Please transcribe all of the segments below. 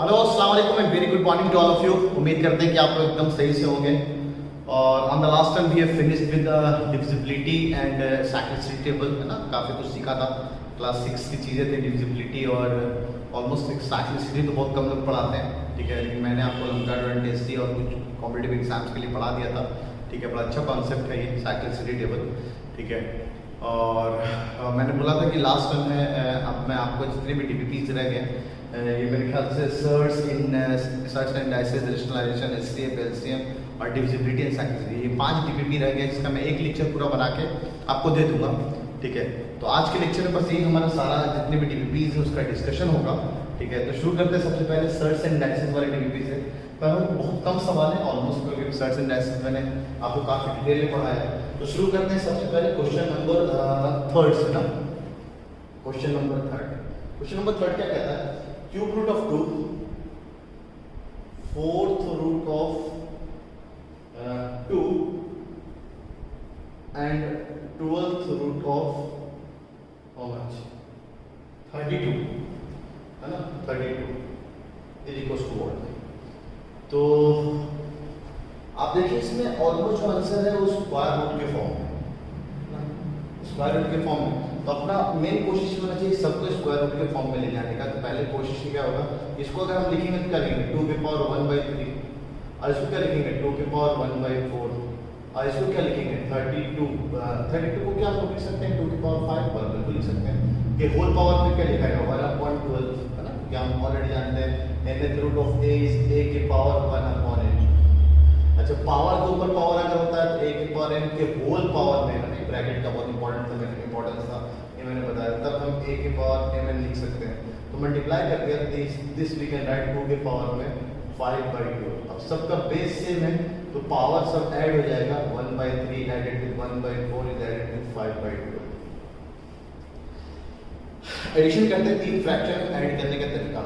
Hello अस्सलाम वालेकुम and very good morning to all of you. उम्मीद करते हैं कि आप लोग एकदम सही से होंगे। और on the last time we have finished with divisibility and cyclicity table, है ना। काफ़ी कुछ सीखा था। क्लास 6 की चीज़ें थी डिविजिबिलिटी और ऑलमोस्ट साइक्लिसिटी तो बहुत कम लोग पढ़ाते हैं, ठीक है। लेकिन मैंने आपको लंका टेस्ट और कुछ कॉम्पिटिटिव एग्जाम्स के लिए पढ़ा दिया था, ठीक है। बड़ा अच्छा कॉन्सेप्ट है ये साइक्लिसिटी टेबल, ठीक है। और मैंने बोला था कि लास्ट टाइम में अब मैं आपको जितने भी डीपीपीज रह गए, ये मेरे ख्याल से surds in surds and indices, rationalisation, HCF, LCM और डिविजिबिलिटी एंड साइक्लिसिटी, ये 5 डीपीपी रह गए जिसका मैं एक लेक्चर पूरा बना के आपको दे दूंगा, ठीक है। तो आज के लेक्चर में बस यही हमारा सारा जितने भी डीपीपीज है उसका डिस्कशन होगा, ठीक है। तो शुरू करते हैं सबसे पहले सर्च एंड डाइसेस वाले डीपीपी से। पर हम बहुत कम सवाल है ऑलमोस्ट, क्योंकि सर्च एंड डाइसेस मैंने आपको काफ़ी डिटेल में पढ़ाया है। तो शुरू करते हैं सबसे पहले क्वेश्चन नंबर 3 से ना। क्वेश्चन नंबर 3 क्या कहता है? Cube root of 2, fourth root of 2 and 12th root of how much 32, है ना। 32 इज इक्वल टू व्हाट? तो आप देखिए इसमें ऑलमोस्ट जो आंसर है वो स्क्वायर रूट के फॉर्म में, स्क्वायर रूट के फॉर्म में। तो अपना मेन कोशिश होना चाहिए सबको स्क्वायर रूट के फॉर्म में ले जाने का। तो पहले कोशिश क्या होगा, इसको अगर हम लिखेंगे तो क्या लिखेंगे 2 की पावर 1/3, और इसको क्या लिखेंगे 2 की पावर 1/4, और इसको क्या लिखेंगे 32 को क्या हम लिख सकते हैं 2 की पावर 5 पर बिल्कुल लिख सकते हैं। कि होल पावर में क्या लिखा है 1/12, है ना। क्या हम ऑलरेडी जानते हैं nth root of a is a की पावर 1/n। अच्छा, पावर के ऊपर पावर अगर होता है तो a की पावर n के होल पावर में, ना ब्रैकेट का बहुत इंपॉर्टेंस था ये मैंने बताया, तब हम a की पावर mn लिख सकते हैं। तो मल्टीप्लाई कर दिया दिस वी कैन राइट 2 के पावर में 5/2। अब सबका बेस सेम है तो पावर सब ऐड हो जाएगा, 1/3 added with 1/4 is added with 5/2। Addition करते हैं 3 फ्रैक्शन ऐड करने का तरीका।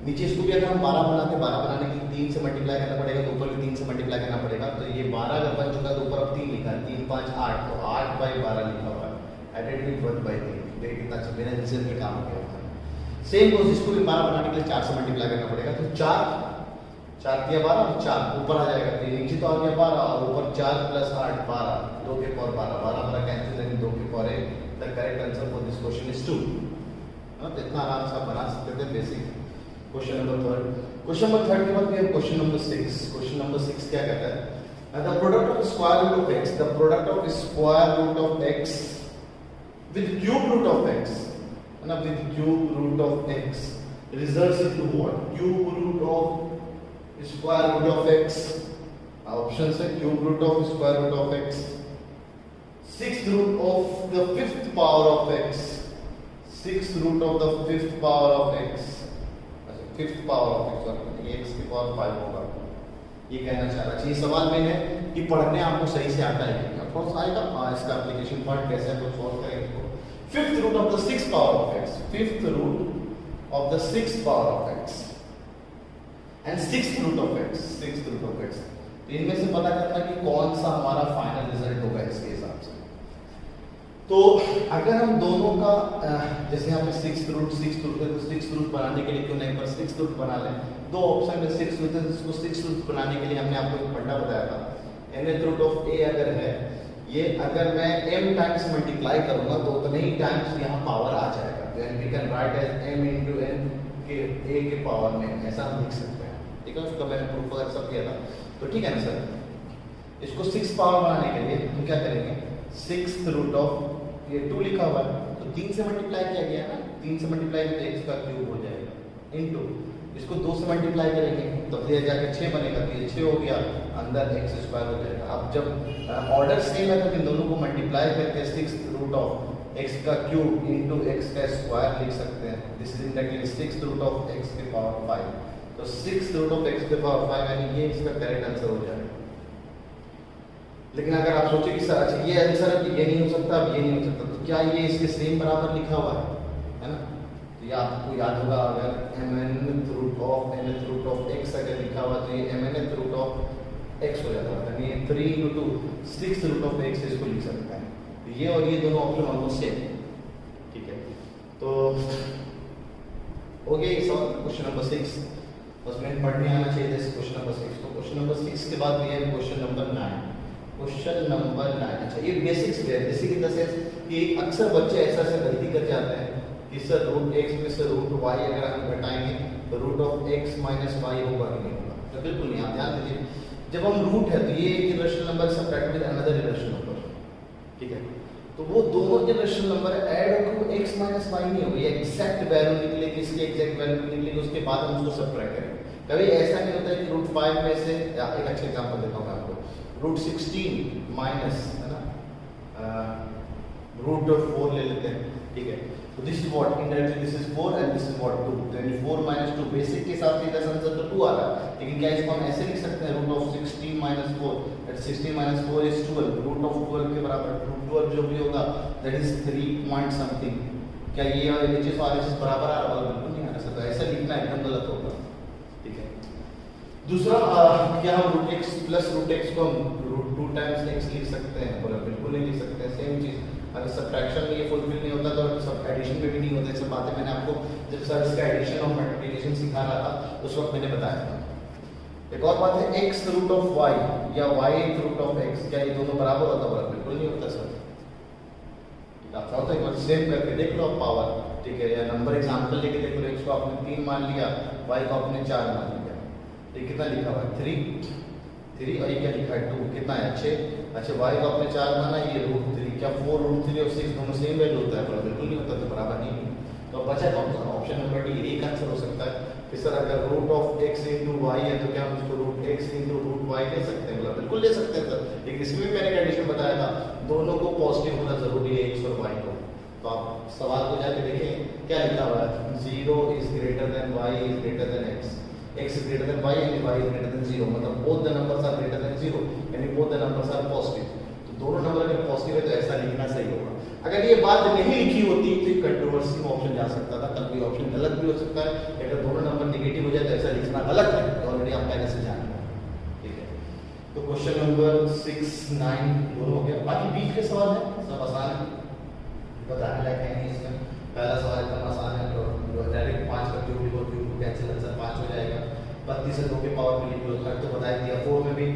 नीचे इसको भी अगर हम 12 बनाते हैं, 12 बनाने के लिए 3 से मल्टीप्लाई करना पड़ेगा, तो ऊपर भी 3 से मल्टीप्लाई करना पड़ेगा। तो ये 12 अगर बन चुका है तो ऊपर अब 3 लिखा है, 3 5 8, तो 8/12 लिखा हुआ है एडेड विद 1/3। देखिए कितना अच्छा बिना रिजल्ट में काम किया होता है। सेम कोर्स इसको भी 12 बनाने के लिए 4 से मल्टीप्लाई करना पड़ेगा। तो 4 दिया 12 और 4 ऊपर आ जाएगा, तो नीचे तो आ गया 12 और ऊपर 4 + 8 12, 2 के पावर 12, 12 कैंसिल एंड 2 के power 8। The correct answer for this question is 2। तो इतना आराम से आप बना सकते थे basic question number 3। Question number 3 के बाद भी क्वेश्चन नंबर 6। क्वेश्चन नंबर 6 क्या कहता है? The product of square root of x, the product of square root of x with cube root of x, है ना, with cube root of x results into what? Cube root of square root of x, option है cube root of square root of x, 6th root of the 5th power of x, 6th root of the 5th power of x, 5th power of x, और x की power 5 होगा। ये कहना चाह रहा है। ये सवाल में है कि पढ़ने आपको सही से आता है, ऑफ कोर्स आएगा। इसका एप्लीकेशन पार्ट कैसे है वो सॉल्व करेंगे। 5th root of the 6th power of x, 5th root of the 6th power of x and 6th root of x, 6th root of x। तो इनमें से पता करना कि कौन सा हमारा फाइनल रिजल्ट होगा इसके हिसाब से। तो अगर हम दोनों का जैसे यहाँ पे 6th रूट बनाने के लिए क्यों नहीं पर 6th रूट बना लें। दो ऑप्शन में 6th रूट है, जिसको 6th रूट बनाने के लिए हमने आपको एक फंडा बताया था। nth रूट ऑफ a अगर है, ये अगर मैं m टाइम्स मल्टीप्लाई करूंगा तो उतने ही टाइम्स यहाँ पावर आ जाएगा। तो we can write as m × n के a के पावर में, ऐसा हम लिख सकते हैं, ठीक है। उसका मैंने प्रूफ वगैरह सब किया था, तो ठीक है ना सर। इसको 6 पावर बनाने के लिए हम क्या करेंगे, 6th रूट ऑफ ये 2 लिखा हुआ है तो 3 से मल्टीप्लाई किया गया है ना, 3 से मल्टीप्लाई तो x का क्यूब हो जाएगा इनटू इसको 2 से मल्टीप्लाई करेंगे तो फिर जाके 6 बनेगा, तो ये 6 हो गया, अंदर x² हो जाएगा। अब जब ऑर्डर सेम है तो इन दोनों को मल्टीप्लाई करके 6th रूट ऑफ x का क्यूब इनटू x का स्क्वायर लिख सकते हैं। This is indirectly 6th root of x की पावर 5। तो 6th रूट ऑफ x की पावर 5 यानी ये इसका करेक्ट आंसर हो जाएगा। लेकिन अगर आप सोचे कि सर अच्छा ये आंसर है, ये नहीं हो सकता, अब ये नहीं हो सकता, तो क्या ये इसके सेम बराबर लिखा हुआ है ना। तो ये आपको याद होगा, अगर mnth रूट ऑफ x अगर लिखा हुआ तो ये mnth रूट ऑफ x हो जाता है, यानी 3 × 2 6th रूट ऑफ x इसको लिख सकते हैं। तो ये और ये दोनों ऑप्शन ऑलमोस्ट सेम, ठीक है। तो हो गया ये सवाल क्वेश्चन नंबर 6। उसमें पढ़ने आना चाहिए जैसे क्वेश्चन नंबर 6। तो क्वेश्चन नंबर 6 के बाद ये है क्वेश्चन नंबर 9। क्वेश्चन नंबर 9, अच्छा ये बेसिक्स है। बेसिक इन द सेंस कि अक्सर बच्चे ऐसा गलती कर जाते हैं कि सर रूट एक्स में से रूट वाई अगर हम घटाएंगे तो root of x minus y होगा कि नहीं होगा? तो बिल्कुल नहीं। आप ध्यान दीजिए, जब हम रूट है तो ये एक irrational number subtract with another irrational number, ठीक है? तो वो दोनों इरेशनल नंबर ऐड होकर एक्स माइनस वाई नहीं होगी, एग्जैक्ट वैल्यू निकलेगी, इसकी एग्जैक्ट वैल्यू निकलेगी, उसके बाद हम उसको सबट्रैक्ट करेंगे। कभी ऐसा नहीं होता है कि रूट 5 में से, एक अच्छा एग्जांपल देता हूँ मैं आपको, रूट 16 माइनस, है ना, रूट 4 ले लेते हैं, ठीक है? तो this is what, indirectly this is 4 and this is what 2, then 4 minus 2 basic के हिसाब से इधर आंसर तो 2 आ रहा है, लेकिन क्या इसको हम ऐसे लिख सकते हैं root of 16 minus 4, that 16 minus 4 is 12, root of 12 के बराबर रूट 12 जो भी होगा दैट इज 3 पॉइंट समथिंग। क्या ये और नीचे से आर बराबर आ रहा है? बिल्कुल नहीं आ रहा सर, ऐसा लिखना एकदम गलत होगा, ठीक है? दूसरा, क्या हम root x plus root x को हम रूट 2 टाइम्स एक्स लिख सकते हैं? बोला बिल्कुल नहीं लिख सकते हैं। सेम चीज अगर सब्ट्रैक्शन में ये फुलफिल नहीं होता तो सब एडिशन में भी नहीं होता। सब बातें मैंने आपको जब सर इसका एडिशन और मल्टीप्लिकेशन सिखा रहा था उस वक्त मैंने बताया था। एक और बात है, एक्स रूट ऑफ वाई या वाई रूट ऑफ एक्स, क्या ये दोनों बराबर होता? बोला बिल्कुल नहीं होता सर। आप चाहो तो एक बार सेव करके देख लो पावर, ठीक है? या नंबर एग्जांपल लेके देख लो, एक्स को आपने 3 मान लिया, वाई को आपने 4 मान लिया, तो कितना लिखा हुआ है? 3 और ये क्या लिखा है? 2, कितना है? 6। अच्छा वाई को आपने 4 माना, ये रूट 3, क्या 4 रूट 3 और 6 दोनों सेम वैल्यू होता है? बोला बिल्कुल नहीं होता, तो बराबर नहीं। तो बचा कौन सा? ऑप्शन नंबर डी, एक आंसर हो सकता है कि सर अगर root of x into y है तो क्या हम इसको root x into root y ले सकते हैं? बोला बिल्कुल ले सकते हैं सर, लेकिन इसमें भी मैंने कंडीशन बताया था दोनों को पॉजिटिव होना जरूरी है, एक्स और वाई को। तो आप सवाल को जाके देखें क्या लिखा हुआ है, 0 is greater than y is greater than x, x is greater than y and y is greater than 0, मतलब both the numbers are greater than 0 यानी both the numbers are positive। तो दोनों नंबर अगर पॉजिटिव है तो ऐसा लिखना सही होगा। अगर ये बात नहीं लिखी होती तो कंट्रोवर्सी में ऑप्शन जा सकता था, कभी ऑप्शन गलत भी हो सकता है। अगर दोनों नंबर नेगेटिव हो जाए तो ऐसा लिखना गलत है, ऑलरेडी आप पहले से जान रहे हैं, ठीक है? तो क्वेश्चन नंबर 6, 9 दोनों हो गया। बाकी बीच के सवाल है सब आसान है, बताने लायक है नहीं इसमें। पहला सवाल एकदम आसान है, तो डायरेक्ट 5 का क्यूब लिखो, क्यूब कैंसिल आंसर 5 हो जाएगा। 32 से 2 के पावर में लिख लो, थर्ड तो बता दिया। 4 में भी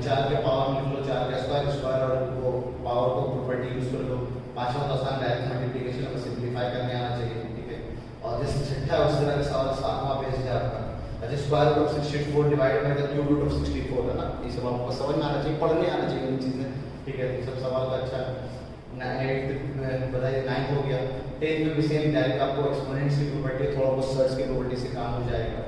4 के पावर में लिख लो, 4 का स्क्वायर और वो पावर को प्रॉपर्टी यूज कर लो। 5वां तो आसान डायरेक्ट मल्टीप्लिकेशन में सिंपलीफाई करने आना चाहिए, ठीक है? और जैसे छठा उस तरह का सवाल 7वां पेज है आपका। अच्छा square root of 64 divide by the cube root of 64 है ना, ये सब आपको समझ में आना चाहिए, पढ़ने आना चाहिए इन चीजें, ठीक है? सब सवाल का अच्छा 9 बताइए 9 हो गया। 10 में भी सेम डायरेक्ट आपको एक्सपोनेंट्स की प्रॉपर्टी थोड़ा बहुत सर्च की प्रॉपर्टी से काम हो जाएगा,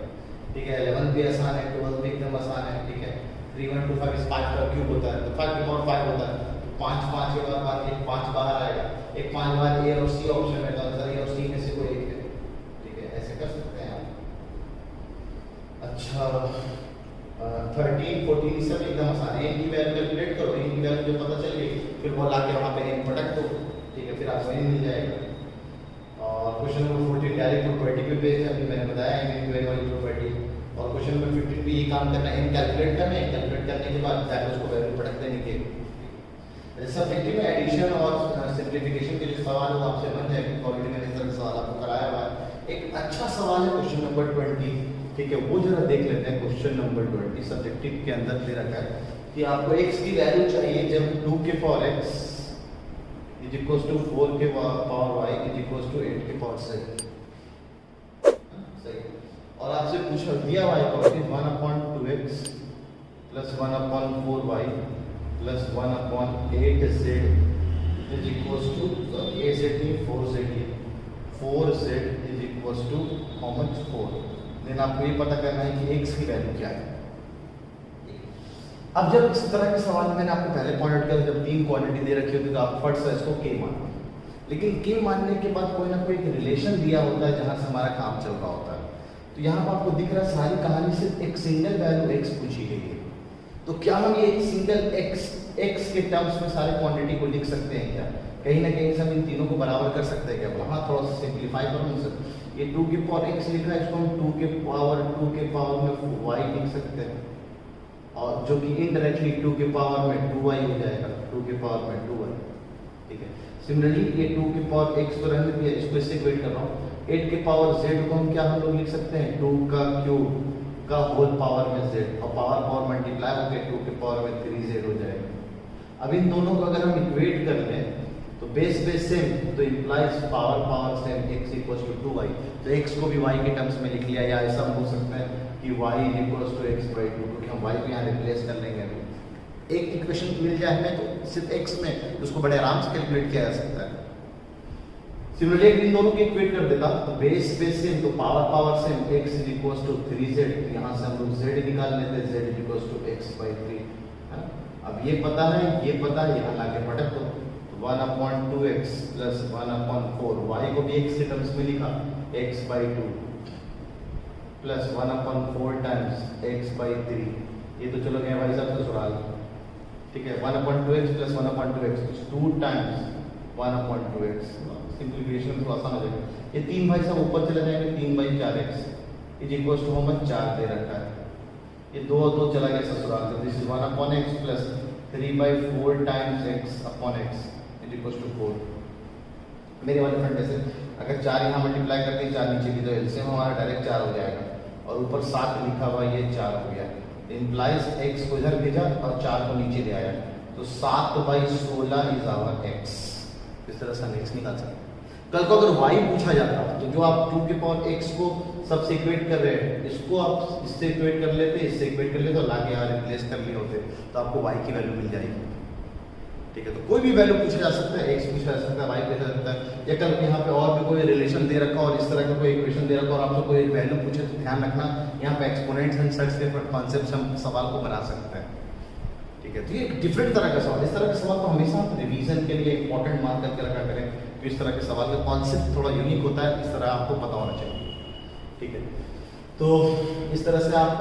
ठीक है? 11 भी आसान है, 12 भी एकदम आसान है, ठीक है? 3 1 2 5 इस 5 का क्यूब होता है, तो 5 की पावर 5 होता है, तो 5 5 के बाद एक 5 बाहर आएगा, एक 5 बाहर ए और सी ऑप्शन में, तो आंसर ए और सी में से कोई एक है, ठीक है? ऐसे कर सकते हैं आप। अच्छा 13 14 सब एकदम आसान है। n की वैल्यू कैलकुलेट करो, n की वैल्यू जो पता चल गई फिर वो लाके वहां पे n पटक दो, ठीक है? फिर आपको n मिल जाएगा। और क्वेश्चन नंबर 14 डायरेक्ट प्रॉपर्टी पे बेस्ड है, अभी मैंने बताया n इक्वल वाली प्रॉपर्टी। और क्वेश्चन नंबर 15 भी ये काम करना है, n कैलकुलेट करना है, कैलकुलेट करने के बाद जाके उसको वैल्यू पटक देने के। सब्जेक्टिव में एडिशन और सिंप्लीफिकेशन के जो सवाल है वो आपसे बन जाएंगे, ऑलरेडी मैंने इस तरह का सवाल आपको कराया हुआ है। एक अच्छा सवाल है क्वेश्चन नंबर 20, ठीक है? वो जरा देख लेते हैं। क्वेश्चन नंबर 20 सब्जेक्टिव के अंदर दे रखा है कि आपको x की वैल्यू चाहिए जब 2 के power x is equal to 4 के power y is equal to 8 के पावर z, सही? और आपसे पूछा दिया y को 1/2x plus 1/4y plus 1/8z is equal to 8z नहीं 4z, 4z is equal to how much 4। Then आपको ये पता करना है कि x की वैल्यू क्या है। अब जब इस तरह के सवाल मैंने आपको पहले पॉइंट आउट किया, जब 3 क्वांटिटी दे रखी होती है तो आप फट से इसको k मानो, लेकिन k मानने के बाद कोई ना कोई एक रिलेशन दिया होता है जहां से हमारा काम चल रहा होता है। तो यहाँ पर आपको दिख रहा है सारी कहानी सिर्फ एक सिंगल वैल्यू x पूछी गई है। तो क्या हम ये सिंगल x के टर्म्स में सारे क्वांटिटी को लिख सकते हैं क्या? कहीं ना कहीं से हम इन तीनों को बराबर कर सकते हैं क्या? हाँ, थोड़ा सा सिंप्लीफाई करो सर। ये 2 की पावर x लिखा है, इसको हम 2 के पावर में y लिख सकते हैं, और जो कि इनडायरेक्टली 2 के पावर में 2y हो जाएगा, 2 के पावर में 2y, ठीक है? सिमिलरली ये 2 के पावर x को रहने दिया, इसको इससे इक्वेट कर रहा हूँ। 8 के पावर z को हम क्या हम लोग लिख सकते हैं 2 का क्यूब का होल पावर में z, और पावर मल्टीप्लाई होकर 2 की पावर में 3z हो जाएगा। अब इन दोनों को अगर हम इक्वेट कर लें तो बेस सेम, तो implies power same x equals to 2y, तो x को भी y के टर्म्स में लिख लिया, या ऐसा हो सकता है कि y इक्वल्स टू x/2, क्योंकि हम y को यहाँ रिप्लेस कर लेंगे। एक इक्वेशन मिल जाए हमें तो सिर्फ x में, उसको बड़े आराम से कैलकुलेट किया जा सकता है। सिमिलरली इन दोनों को इक्वेट कर देता तो बेस सेम, तो power same, x equals to 3z, यहाँ से हम लोग z निकाल लेते हैं, z इक्वल्स टू x/3 है ना। अब ये पता है, यहाँ लाके पटक दो, 1/2x प्लस 1/4, y को भी x के टर्म्स में लिखा, x/2 प्लस 1/4 टाइम्स x/3, ये तो चलो गया भाई साहब ससुराल, ठीक है। 1/2x plus 1/2x 2 times 1/2x, simplification थोड़ा आसान हो जाएगा। ये 3 भाई साहब ऊपर चले जाएंगे, 3/4x इज इक्वल्स टू हम 4 दे रखा है, ये 2 चला गया ससुराल, तो this is 1/x plus 3/4 times x/x is equals to 4। मेरे वाले फ्रेंड जैसे अगर 4 यहाँ मल्टीप्लाई करते हैं, 4 नीचे की, तो एलसीएम हमारा डायरेक्ट 4 हो जाएगा, और ऊपर 7 लिखा हुआ, ये 4 हो गया। इम्प्लाइज x को इधर भेजा और 4 को नीचे ले आया, तो 7/16 इज आवर x। इस तरह से हम x निकाल सकते हैं। कल को अगर y पूछा जाता तो जो आप 2 की पावर x को सबसे इक्वेट कर रहे हैं, इसको आप इससे इक्वेट कर लेते, इससे इक्वेट कर लेते, और लाके यहाँ रिप्लेस कर लिए होते, तो आपको y की वैल्यू मिल जाएगी, ठीक है। तो कोई भी वैल्यू पूछा जा सकता है, x पूछा जा सकता है, y पूछा जा सकता है, या कल यहाँ पे और भी कोई रिलेशन दे रखा और इस तरह का कोई इक्वेशन दे रखा और आपको कोई वैल्यू पूछे, तो ध्यान रखना यहाँ पे एक्सपोनेंट्स एंड सर्च के कॉन्सेप्ट हम सवाल को बना सकते हैं, ठीक है। तो ये डिफरेंट तरह का सवाल, इस तरह के सवाल को हमेशा रिवीजन के लिए इंपॉर्टेंट मार्क करके रखा करें, तो इस तरह के सवाल का कॉन्सेप्ट थोड़ा यूनिक होता है, इस तरह आपको पता होना चाहिए, ठीक है। तो इस तरह से आप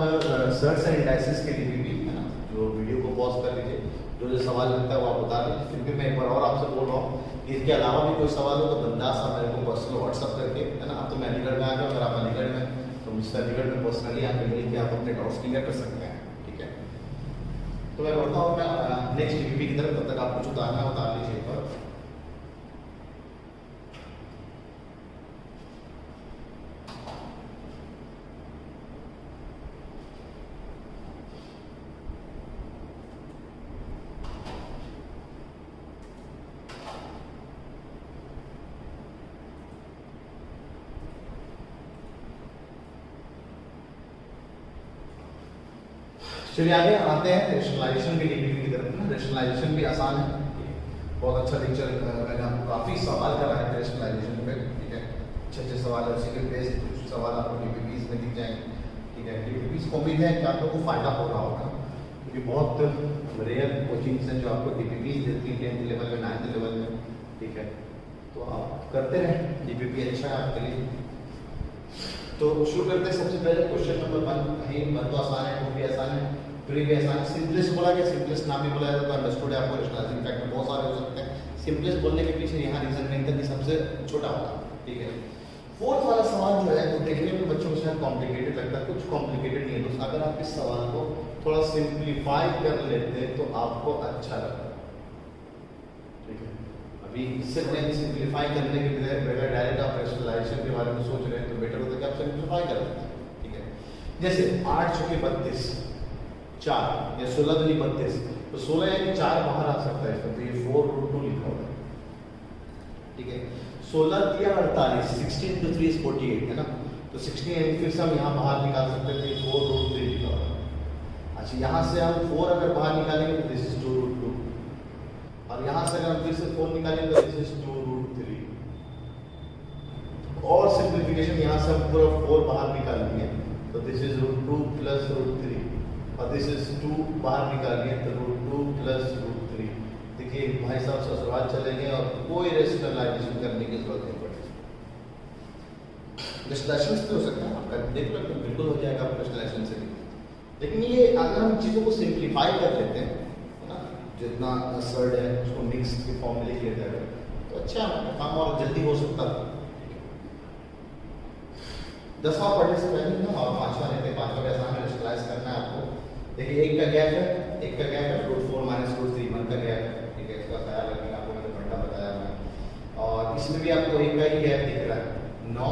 सर्च एंड इंडाइसिस के लिए भी है ना, जो वीडियो को पॉज कर लीजिए, जो सवाल लगता है वो आप बता दीजिए। फिर भी मैं एक बार और आपसे बोल रहा हूँ, इसके अलावा भी कोई सवाल हो तो बिंदास आप मेरे को पर्सनल व्हाट्सअप करके, है ना। अब तो मैं अलीगढ़ में आ गया, अगर आप अलीगढ़ में तो मुझसे अलीगढ़ में पर्सनली आप मिल के आप अपने डाउट्स क्लियर कर सकते हैं, ठीक है। तो मैं बढ़ता हूँ मैं नेक्स्ट टीपी की तरफ, तब तक आप कुछ उतारना है उतार लीजिए एक बार। चलिए आगे आते हैं रेशनलाइजेशन की डीपीपी की तरफ ना। रेशनलाइजेशन भी आसान है, बहुत अच्छा लेक्चर मैंने आपको काफ़ी सवाल कराए थे रेशनलाइजेशन पे, ठीक है। अच्छे सवाल है, उसी के बेस्ड कुछ सवाल आपको डीपीपीज में दिख जाएंगे, ठीक है। डीपीपीज को उम्मीद है कि आप लोगों को फायदा हो रहा होगा, क्योंकि बहुत रेयर कोचिंग्स हैं जो आपको डीपीपीज देती है 10th लेवल में, 9th लेवल में, ठीक है। तो आप करते रहें, डीपीपी अच्छा है आपके लिए। तो शुरू करते हैं सबसे पहले क्वेश्चन नंबर 1। कहीं 1 तो आसान है, 2 भी आसान है, 3 भी आसान है। सिंपलेस्ट बोला गया, सिंपलेस्ट नाम भी बोला जाता है, तो अंडरस्टूड है आपको रेशनलाइजिंग फैक्टर बहुत सारे हो सकते हैं। सिंपलेस्ट बोलने के पीछे यहाँ रीजन नहीं था कि सबसे छोटा होगा, ठीक है। फोर्थ वाला सवाल जो है वो देखने में बच्चों को शायद कॉम्प्लिकेटेड लगता है, कुछ कॉम्प्लिकेटेड नहीं है दोस्त। अगर आप इस सवाल को थोड़ा सिंप्लीफाई कर लेते तो आपको अच्छा लगता, ठीक है। अभी इससे सिंप्लीफाई करने के बगैर डायरेक्ट आप रेशनलाइजेशन के बारे में सोच रहे हैं तो बेटर होता है कि आप सिंप्लीफाई कर लेते हैं, ठीक है। जैसे 8 चौके 32, 4 या 16 दूनी 32, तो 16 यानी 4 बाहर आ सकता है, तो ये 4√2 लिखा हुआ है, ठीक है। 16 3 48, 16 × 3 = 48 है ना, तो 16 यानी फिर से हम यहाँ बाहर निकाल सकते हैं, तो ये 4√3 लिखा हुआ है। अच्छा, यहाँ से हम 4 अगर बाहर निकालेंगे तो दिस इज 2√2, और यहाँ से अगर हम फिर से 4 निकालेंगे तो दिस इज 2√3, और सिंप्लीफिकेशन यहाँ से हम पूरा 4 बाहर निकाल लिए तो दिस इज √2 + √3, और दिस इज 2 बाहर निकाल लिए तो √2 + √3। देखिए भाई साहब ससुराल चले गए और कोई रेशनलाइजेशन करने की जरूरत नहीं पड़ी। रेशनलाइजेशन तो हो सकता है आपका, देख लो बिल्कुल हो जाएगा रेशनलाइजेशन से भी, लेकिन ये अगर हम चीज़ों को सिंप्लीफाई कर लेते हैं ना, जितना सर्ड है उसको मिक्स के फॉर्म में लिख लेते हैं तो अच्छा काम और जल्दी हो सकता है। 10वां पढ़ने से पहले ना और 5वां लेते हैं, 5वां कैसा हमें रेशनलाइज करना है आपको। देखिए एक का गैप है, √4 - √3 1 का गैप है, ठीक है। इसका ख्याल रखना, आपको मैंने घंटा बताया मैं, और इसमें भी आपको एक का ही गैप दिख रहा है, 9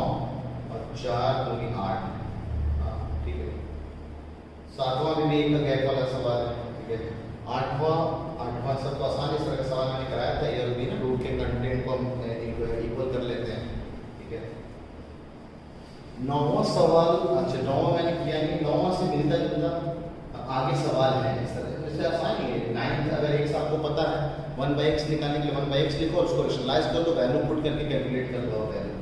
और 4 दूनी 8, हाँ ठीक है। 7वां में भी एक का गैप वाला सवाल है, ठीक है। 8वां सबको आसान इस तरह का सवाल मैंने कराया था, ये भी ना रूट के कंटेंट को हम इक्वल कर लेते हैं, ठीक है। 9वां सवाल, अच्छा 9वां मैंने किया नहीं, 9वां से मिलता जुलता आगे सवाल है इस तरह, इससे आसान ही है। 9 अगर x आपको पता है 1/x निकालने के लिए 1/x लिखो और उसको रेशनलाइज कर दो, वैल्यू पुट करके कैलकुलेट कर लो वैल्यू।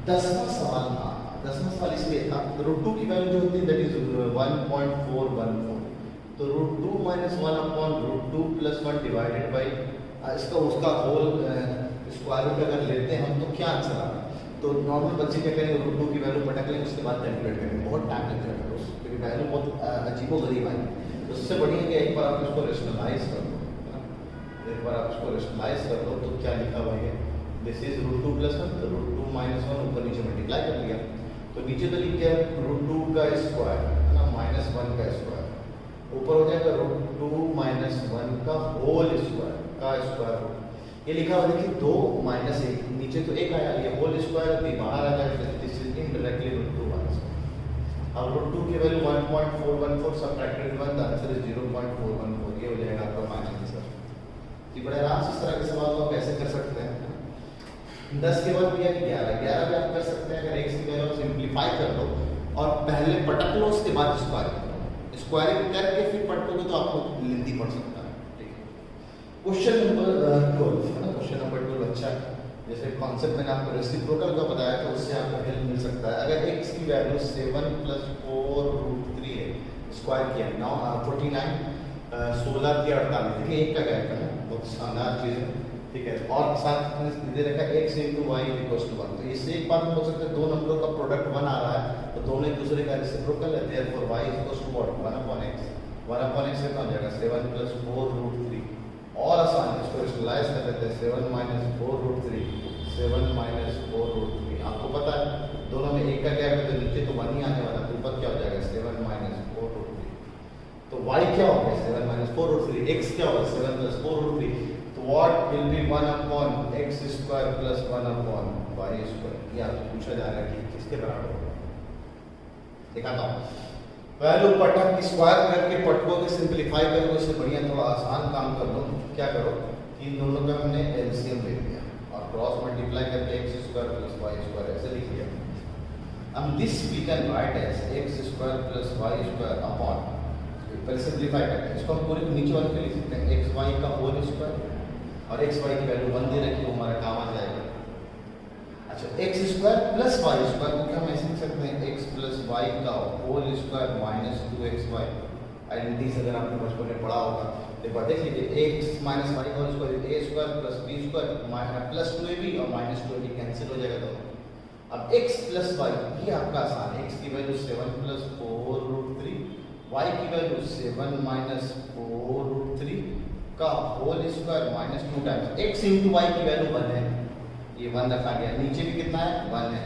10वां सवाल था, 10वां सवाल इसलिए था √2 की वैल्यू जो होती है दैट इज 1.414, तो √2 - 1/√2 + 1 डिवाइडेड बाई इसका उसका होल स्क्वायर रूट अगर लेते हैं हम तो क्या आंसर आता है। तो नॉर्मल बच्चे क्या करेंगे, √2 की वैल्यू पटक लेंगे, उसके बाद कैलकुलेट करेंगे, बहुत टाइम लग जाएगा क्योंकि वैल्यू बहुत अजीबोगरीब आई। तो उससे बढ़िया कि एक बार आप इसको रेशनलाइज कर दो, एक बार आप इसको रेशनलाइज कर दो तो क्या लिखा हुआ है, दिस इज √2 + 1, तो √2 - 1 ऊपर नीचे मल्टीप्लाई कर लिया, तो नीचे तो लिख गया √2 का स्क्वायर है ना, -1 का स्क्वायर, ऊपर हो जाएगा √2 - 1 का होल स्क्वायर रूट, ये लिखा हुआ देखिए 2 - 1, नीचे तो 1 आया, ये होल स्क्वायर भी बाहर आ जाएगा, दिस इज इनडायरेक्टली √2 - 1। अब √2 की value 1.414 subtracted 1, the answer is 0.414, ये हो जाएगा आपका फाइनल आंसर। ये बड़े आराम से इस तरह के सवाल आप कैसे कर सकते हैं। 10 के बाद भी 11 भी आप कर सकते हैं, अगर x की वैल्यू सिंपलीफाई कर दो और पहले पटक लो उसके बाद स्क्वायर करो, स्क्वायरिंग करके फिर पटकोगे तो आपको लेंथी पड़ सकता है, ठीक है। क्वेश्चन नंबर 12 है ना, क्वेश्चन नंबर 12 अच्छा है, जैसे कॉन्सेप्ट मैंने आपको रेसिप्रोकल का बताया था उससे आपको हेल्प मिल सकता है। अगर x की वैल्यू 7 + 4√3 है, स्क्वायर किया 9 49 16 की 48, देखिए एक का गैप है, बहुत शानदार चीज़ है, ठीक है। और साथ में दे रखा है x × y = 1, तो इससे एक बात हो सकता है दो नंबरों का प्रोडक्ट 1 आ रहा है तो दोनों एक दूसरे का रेसिप्रोकल है, therefore y = what 1/x, 1/x कितना हो जाएगा 7 + 4√3, और आसान इसको रेशनलाइज कर लेते हैं 7 - 4√3, 7 - 4√3, आपको पता है दोनों में एक का गैप है तो नीचे तो 1 ही आने वाला, तो ऊपर क्या हो जाएगा 7 - 4√3, तो y क्या हो गया 7 - 4√3, x क्या होगा 7 + 4√3, तो what will be 1/x² + 1/y², ये आपसे पूछा जा रहा है कि किसके बराबर होगा। दिखाता हूँ, वैल्यू पटक स्क्वायर करके पटकों के सिंपलीफाई करो, इससे बढ़िया थोड़ा आसान काम कर लो, क्या करो इन दोनों का हमने एलसीएम ले लिया और क्रॉस मल्टीप्लाई करके x² + y² ऐसे लिख लिया। अब this we can write as x² + y² upon, पहले सिंपलीफाई करते हैं इसको, हम पूरे नीचे वाले पे लिख सकते हैं xy का होल स्क्वायर और xy की वैल्यू 1 दे रखी है, हमारा काम आ जाएगा। अच्छा x² + y² को क्या हम ऐसे लिख सकते हैं x + y का होल स्क्वायर -2xy, आइडेंटिटीज अगर आपने बचपन में पढ़ा होगा एक बार देख लीजिए, x - y का whole square a² + b² +2ab और -2ab कैंसिल हो जाएगा दोनों। अब x + y ये आपका आसान है, x की वैल्यू 7 + 4√3, y की वैल्यू 7 - 4√3 का whole square -2 times x × y की वैल्यू 1 है, ये 1 रखा गया, नीचे भी कितना है 1 है,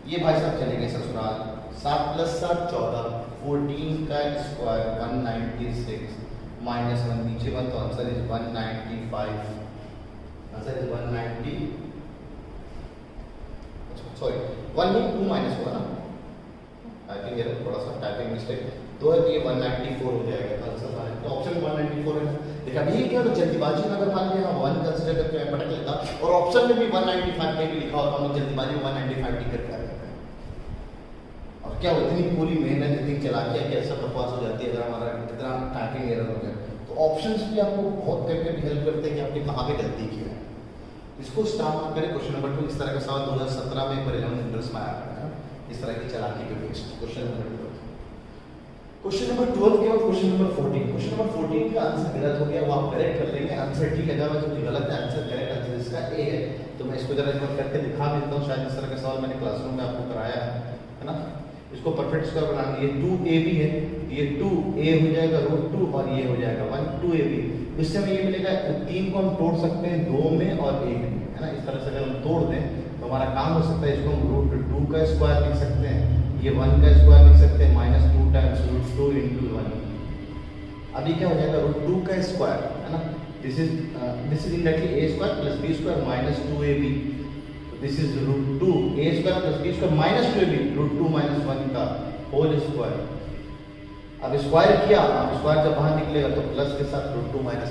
ये भाई साहब चले गए ससुराल, 7 + 7 14, 14 का स्क्वायर 196 -1 नीचे 1, तो answer is 195, answer is 190, sorry 1 नहीं 2 माइनस हुआ ना, आई थिंक ये थोड़ा सा टाइपिंग मिस्टेक, तो है कि ये 194 हो जाएगा, तो आंसर आ जाएगा, तो ऑप्शन 194 है। देखा भी क्या, तो जल्दीबाजी में अगर मान लिया हम 1 कंसीडर करके मैं पटक लेता और ऑप्शन में भी 195 में भी लिखा होता, हम जल्दीबाजी में 195 टिक करके आ जाता है, और क्या इतनी पूरी मेहनत इतनी चलाकियाँ कि ऐसा बकवास हो जाती है अगर हमारा इतना टाइपिंग एरर हो जाए। तो ऑप्शंस भी आपको बहुत करके भी हेल्प करते हैं कि आपने कहाँ पे गलती की है। इसको स्टार्ट ना करें, क्वेश्चन नंबर 2 इस तरह का सवाल 2017 में पर 11 इंटरेस्ट में आया है, इस तरह की चालाकी के based question number 12। Question number 12 के बाद क्वेश्चन नंबर 14, क्वेश्चन नंबर 14 का आंसर गलत हो गया, वो आप करेक्ट कर लेंगे, आंसर डी लगा हुआ जो गलत है, आंसर करेक्ट आंसर इसका ए है। तो मैं इसको जरा एक बार करके दिखा देता हूँ, शायद इस तरह का सवाल मैंने क्लासरूम में आपको कराया है ना। इसको परफेक्ट स्क्वायर बनाना, ये 2ab है, ये 2a हो जाएगा √2 और ये हो जाएगा 1 2ab, इससे हमें ये मिलेगा 3 को हम तोड़ सकते हैं 2 में और 1 में, है ना। इस तरह से अगर हम तोड़ दें तो हमारा काम हो सकता है, इसको हम √2 का स्क्वायर लिख सकते हैं, ये 1 का स्क्वायर लिख सकते हैं, -2 टाइम्स √2 × 1, अभी क्या हो जाएगा √2 का स्क्वायर, है ना, this is indirectly a² + b² -2ab, this is √2 a² + b² -2ab, √2 - 1 का होल स्क्वायर, अब स्क्वायर किया, अब स्क्वायर जब बाहर निकलेगा तो प्लस के साथ √2 - 1,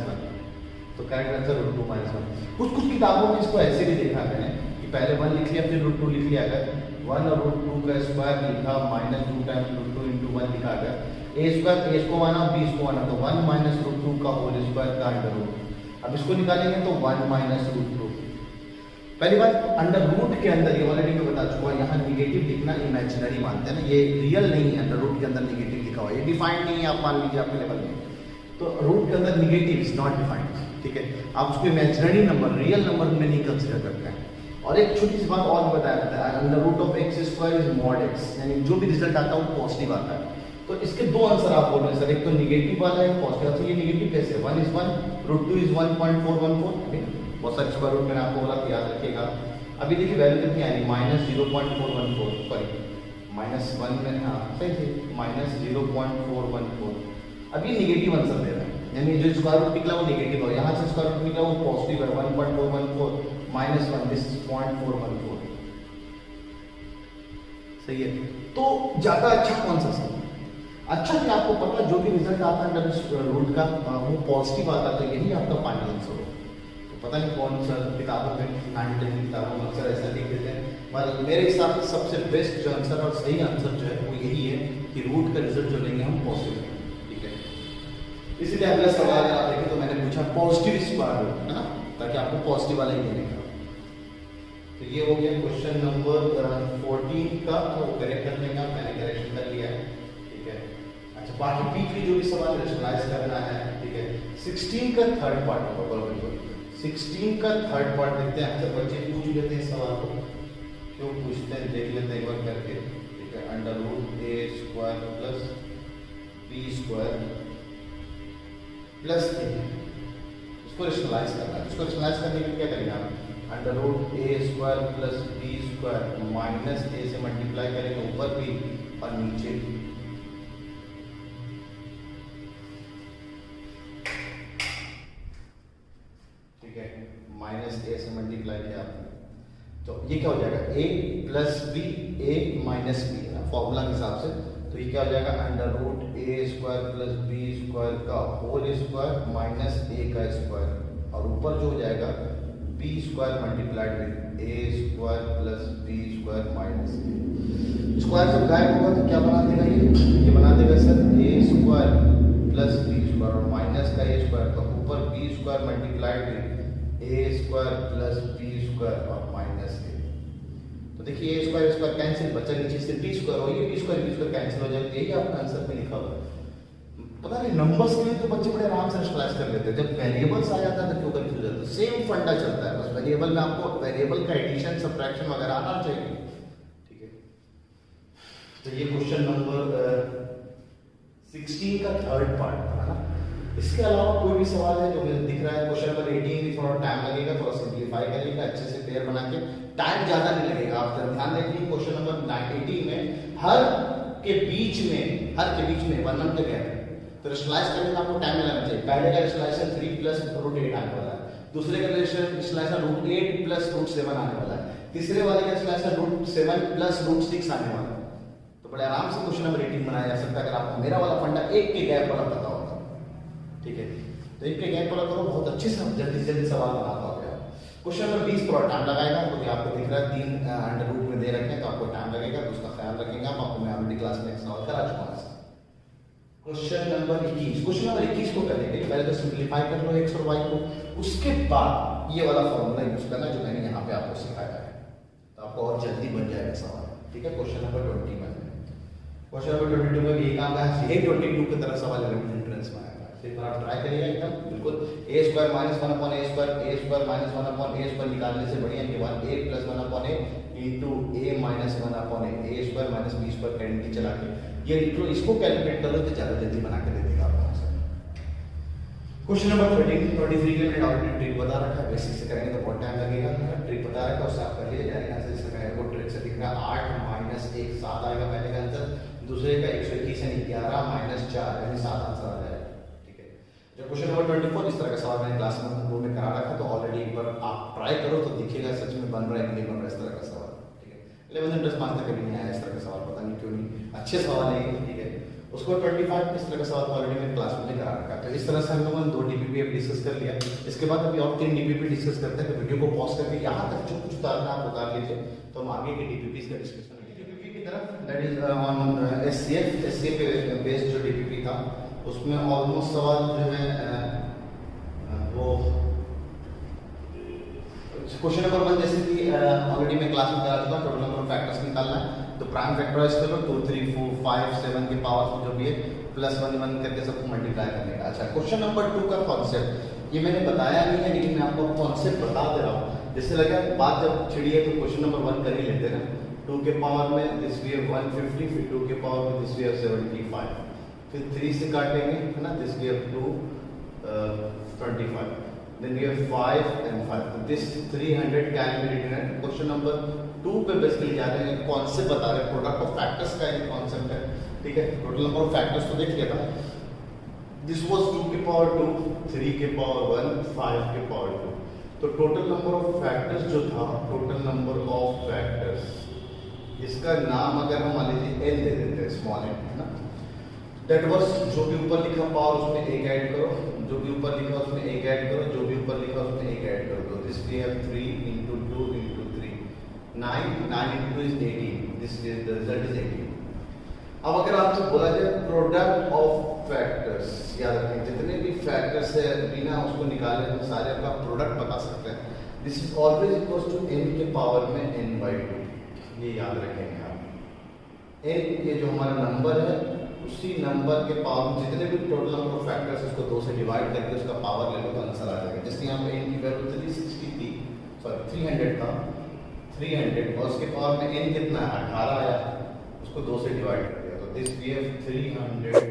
तो करेक्ट आंसर √2 - 1। कुछ किताबों में इसको ऐसे भी देखा मैंने कि पहले 1 लिख लिया फिर √2 लिख लिया, अगर 1 और √2 का स्क्वायर लिखा -2 टाइम्स √2 × 1 लिखा, अगर a स्क्वायर a को माना b को माना तो 1 - √2 का होल स्क्वायर का अंडर रूट। अब इसको निकालेंगे तो 1 - √2। पहली बात, अंडर रूट के अंदर ये ऑलरेडी मैं बता चुका हूँ, यहाँ निगेटिव लिखना इमेजिनरी मानते हैं ना, ये रियल नहीं है। अंडर रूट के अंदर निगेटिव लिखा हुआ है, ये डिफाइंड नहीं है, आप मान लीजिए आपके लेवल में, तो रूट के अंदर निगेटिव इज नॉट डिफाइंड, ठीक है। आप उसको इमेजिनरी नंबर, रियल नंबर में नहीं कंसिडर करते हैं। और एक छोटी सी बात और भी बताया जाता है, under root of x² is mod x, यानी जो भी रिजल्ट आता है वो पॉजिटिव आता है। तो इसके दो आंसर आप बोल रहे हैं सर, एक तो निगेटिव वाला है, पॉजिटिव। तो ये निगेटिव कैसे, 1 is 1, √2 is 1.414, बहुत सारे स्क्वायर रूट मैंने आपको बोला तो याद रखिएगा। अभी देखिए वैल्यू कितनी आ रही, -0.414, सॉरी -1 में, हाँ सही से -0.414। अभी निगेटिव आंसर दे रहा है, यानी जो स्क्वायर रूट निकला वो निगेटिव है, यहाँ से स्क्वायर रूट निकला वो पॉजिटिव है, 1.414 -1, दिस इज 0.414, सही है। तो ज्यादा अच्छा कौन सा सर, अच्छा कि आपको पता जो भी रिजल्ट आता है अंडर रूट का वो पॉजिटिव आता है, तो यही आपका फाइनल आंसर हो। पता नहीं कौन सा किताबों में 9-10 किताबों में अक्सर ऐसा लिख देते हैं, पर मेरे हिसाब से सबसे बेस्ट जो आंसर और सही आंसर जो है वो यही है कि रूट का रिजल्ट जो लेंगे हम पॉजिटिव, ठीक है। इसलिए अगला सवाल आप देखें तो मैंने पूछा पॉजिटिव स्क्वायर रूट, है ना, ताकि आपको पॉजिटिव वाला ही देने का। तो ये हो गया क्वेश्चन नंबर 14 का, तो करेक्ट कर लेंगे, मैंने करेक्शन कर लिया है, ठीक है। अच्छा, बाकी बीच जो भी सवाल रेशनलाइज करना है, ठीक है। 16 का थर्ड पार्ट होगा, 16 का थर्ड पार्ट देखते हैं। अच्छा बच्चे पूछ लेते हैं सवाल को, क्यों पूछते हैं देख लेते हैं एक बार करके, ठीक है। √a² + b² + a, इसको रेशनलाइज करना है। इसको रेशनलाइज करने के लिए क्या करेंगे आप, √a² + b² -a से मल्टीप्लाई करेंगे ऊपर भी और नीचे भी, -a से मल्टीप्लाई किया आपने, तो ये क्या हो जाएगा, a + b, a - b, formula के हिसाब से। तो ये क्या हो जाएगा, √a² + b² का होल स्क्वायर -a का स्क्वायर, और ऊपर जो हो जाएगा b² multiplied with a² + b² - square जब गायब होगा तो क्या बना देगा, ये बना देगा सर a² + b² और माइनस का a² का ऊपर b² multiplied with a² + b² और -a। तो देखिए a² कैंसिल, बचा नीचे से b² और ये b² कैंसिल हो जाएगा, यही आपका आंसर में लिखा हुआ है। पता नहीं नंबर्स के लिए तो बच्चे बड़े आराम से रेशनलाइज कर लेते हैं, जब वेरिएबल्स आ जाता है तो क्यों कंफ्यूज हो जाता है। सेम फंडा चलता है, बस वेरिएबल में आपको वेरिएबल का एडिशन सब्ट्रैक्शन वगैरह आना चाहिए, ठीक है। तो ये क्वेश्चन नंबर 16 का थर्ड पार्ट था ना। इसके अलावा कोई भी सवाल है जो मुझे दिख रहा है, क्वेश्चन नंबर 18 में थोड़ा टाइम लगेगा, थोड़ा सिंपलीफाई करिएगा, अच्छे से पेयर बना के, टाइम ज्यादा नहीं लगेगा। आप ध्यान रखिए क्वेश्चन नंबर 18 में हर के बीच में 1 के गैप, तो रेशनलाइज करने में आपको टाइम लगाना चाहिए। पहले का रेशनलाइजेशन 3 + √8 आने वाला है, दूसरे का रेशनलाइजेशन √8 + √7 आने वाला है, तीसरे वाले का रेशनलाइजेशन √7 + √6 आने वाला है। तो बड़े आराम से क्वेश्चन नंबर 18 बनाया जा सकता है अगर आपको मेरा वाला फंडा एक के गैप वाला पता होगा, ठीक है। तो एक के गैप वाला करो, बहुत अच्छे से जल्दी से जल्दी सवाल बनाता हो गया। क्वेश्चन नंबर 20 थोड़ा टाइम लगाएगा, क्योंकि आपको दिख रहा है 3 अंडर रूट में दे रखे हैं, तो आपको टाइम लगेगा, तो उसका ख्याल रखेंगे आप। आपको मैं ऑलरेडी क्लास में सवाल करा चुका हूं। क्वेश्चन नंबर 21, क्वेश्चन नंबर 21 को करने के लिए पहले तो सिंपलीफाई कर लो x और y को, उसके बाद ये वाला फॉर्मूला यूज करना जो मैंने यहाँ पे आपको सिखाया है, तो आपको और जल्दी बन जाएगा सवाल, ठीक है। क्वेश्चन नंबर 21, क्वेश्चन नंबर 22 में भी ये काम है, यही 22 की तरह सवाल एंट्रेंस में आएगा, फिर आप ट्राई करिएगा एकदम बिल्कुल। a² - 1/a² a² - 1/a² निकालने से बढ़िया कि 1a + 1/a into a - 1/a, a² - b² candy चला के ये इसको कैलकुलेट कर लो तो ज्यादा जल्दी बना के दे देगा आपको आंसर। क्वेश्चन नंबर 23 के लिए मैंने ऑलरेडी ट्रिक बता रखा है, बेसिक से करेंगे तो बहुत टाइम लगेगा, ट्रिक बता रखा है उससे आप कर लीजिए जाएगा। आंसर इसका है वो ट्रिक से दिख रहा है 8 - 1 7 आएगा पहले का आंसर, दूसरे का 121 यानी 11 - 4 यानी 7 आंसर आ जाएगा, ठीक है। जब क्वेश्चन नंबर 24 इस तरह का सवाल मैंने क्लास में करा रखा तो ऑलरेडी एक बार आप ट्राई करो तो दिखेगा सच में बन रहा है कि नहीं बन रहा इस तरह का सवाल, ठीक है। 11th इंटरेस्ट मांगता कभी नहीं आया इस तरह का सवाल, पता नहीं क्यों नहीं, अच्छे सवाल है, ठीक है। उसको 25 इस तरह का सवाल ऑलरेडी मेरे क्लास में करा रखा है। तो इस तरह से हम लोगों ने 2 डीपीपी अब डिस्कस कर लिया। इसके बाद अभी और 3 डीपीपी डिस्कस करते हैं। तो वीडियो को पॉज करके यहाँ तक जो कुछ उतारना आप उतार लीजिए, तो हम आगे के डीपीपी का डिस्कशन डीपीपी की तरफ, that is on SCF based जो डीपीपी था उसमें ऑलमोस्ट सवाल जो है वो क्वेश्चन नंबर 1 जैसे कि ऑलरेडी मैं क्लास में करा चुका, टोटल नंबर ऑफ फैक्टर्स निकालना है। तो प्राइम फैक्टराइज कर लो, 2 3 4 5 7 के पावर जो भी है प्लस 1 1 करके सबको मल्टीप्लाई करने का। अच्छा, क्वेश्चन नंबर 2 का कॉन्सेप्ट ये मैंने बताया नहीं है, लेकिन मैं आपको कॉन्सेप्ट बता दे रहा हूँ। जैसे लगा बात जब छिड़ी है तो क्वेश्चन नंबर 1 कर ही लेते ना। 2 के पावर में दिस वी हैव 150, फिर 2 के पावर में दिस वी हैव 75, फिर 3 से काटेंगे है ना, this we have 25, then we have 5 and 5. So this 300 can be written at question number 2 पे बेसिकली जा रहे हैं, कॉन्सेप्ट बता रहे हैं, प्रोडक्ट ऑफ फैक्टर्स का एक कॉन्सेप्ट है। ठीक है, टोटल नंबर ऑफ फैक्टर्स तो देख लिया था। दिस वाज 2 के पावर 2, 3 के पावर 1, 5 के पावर 2। तो टोटल नंबर ऑफ फैक्टर्स जो था, टोटल नंबर ऑफ फैक्टर्स, इसका नाम अगर हम मान लीजिए एल दे देते हैं, स्मॉल एल है ना, दैट वाज जो भी ऊपर लिखा पावर उसमें एक ऐड करो, जो भी ऊपर लिखा उसमें एक ऐड करो, जो भी ऊपर लिखा उसमें एक ऐड कर दो। This we have 3 into 2 into 3, 9 into 2 is 18, this is the result is 18। अब अगर आपसे बोला जाए प्रोडक्ट ऑफ फैक्टर्स, याद रखें जितने भी फैक्टर्स है बिना उसको निकाले हम सारे का प्रोडक्ट बता सकते हैं। This is always equals to n के पावर में n/2, ये याद रखेंगे आप। n ये जो हमारा नंबर है उसी नंबर के पावर में जितने भी टोटल नंबर ऑफ फैक्टर्स उसको 2 से डिवाइड करके उसका पावर ले लो तो आंसर आ जाएगा। जैसे यहाँ पे n की वैल्यू 360 थी, सॉरी 300 था, 300 और उसके पावर में n कितना है 18 आया, उसको 2 से डिवाइड कर दिया, तो दिस वी हैव 300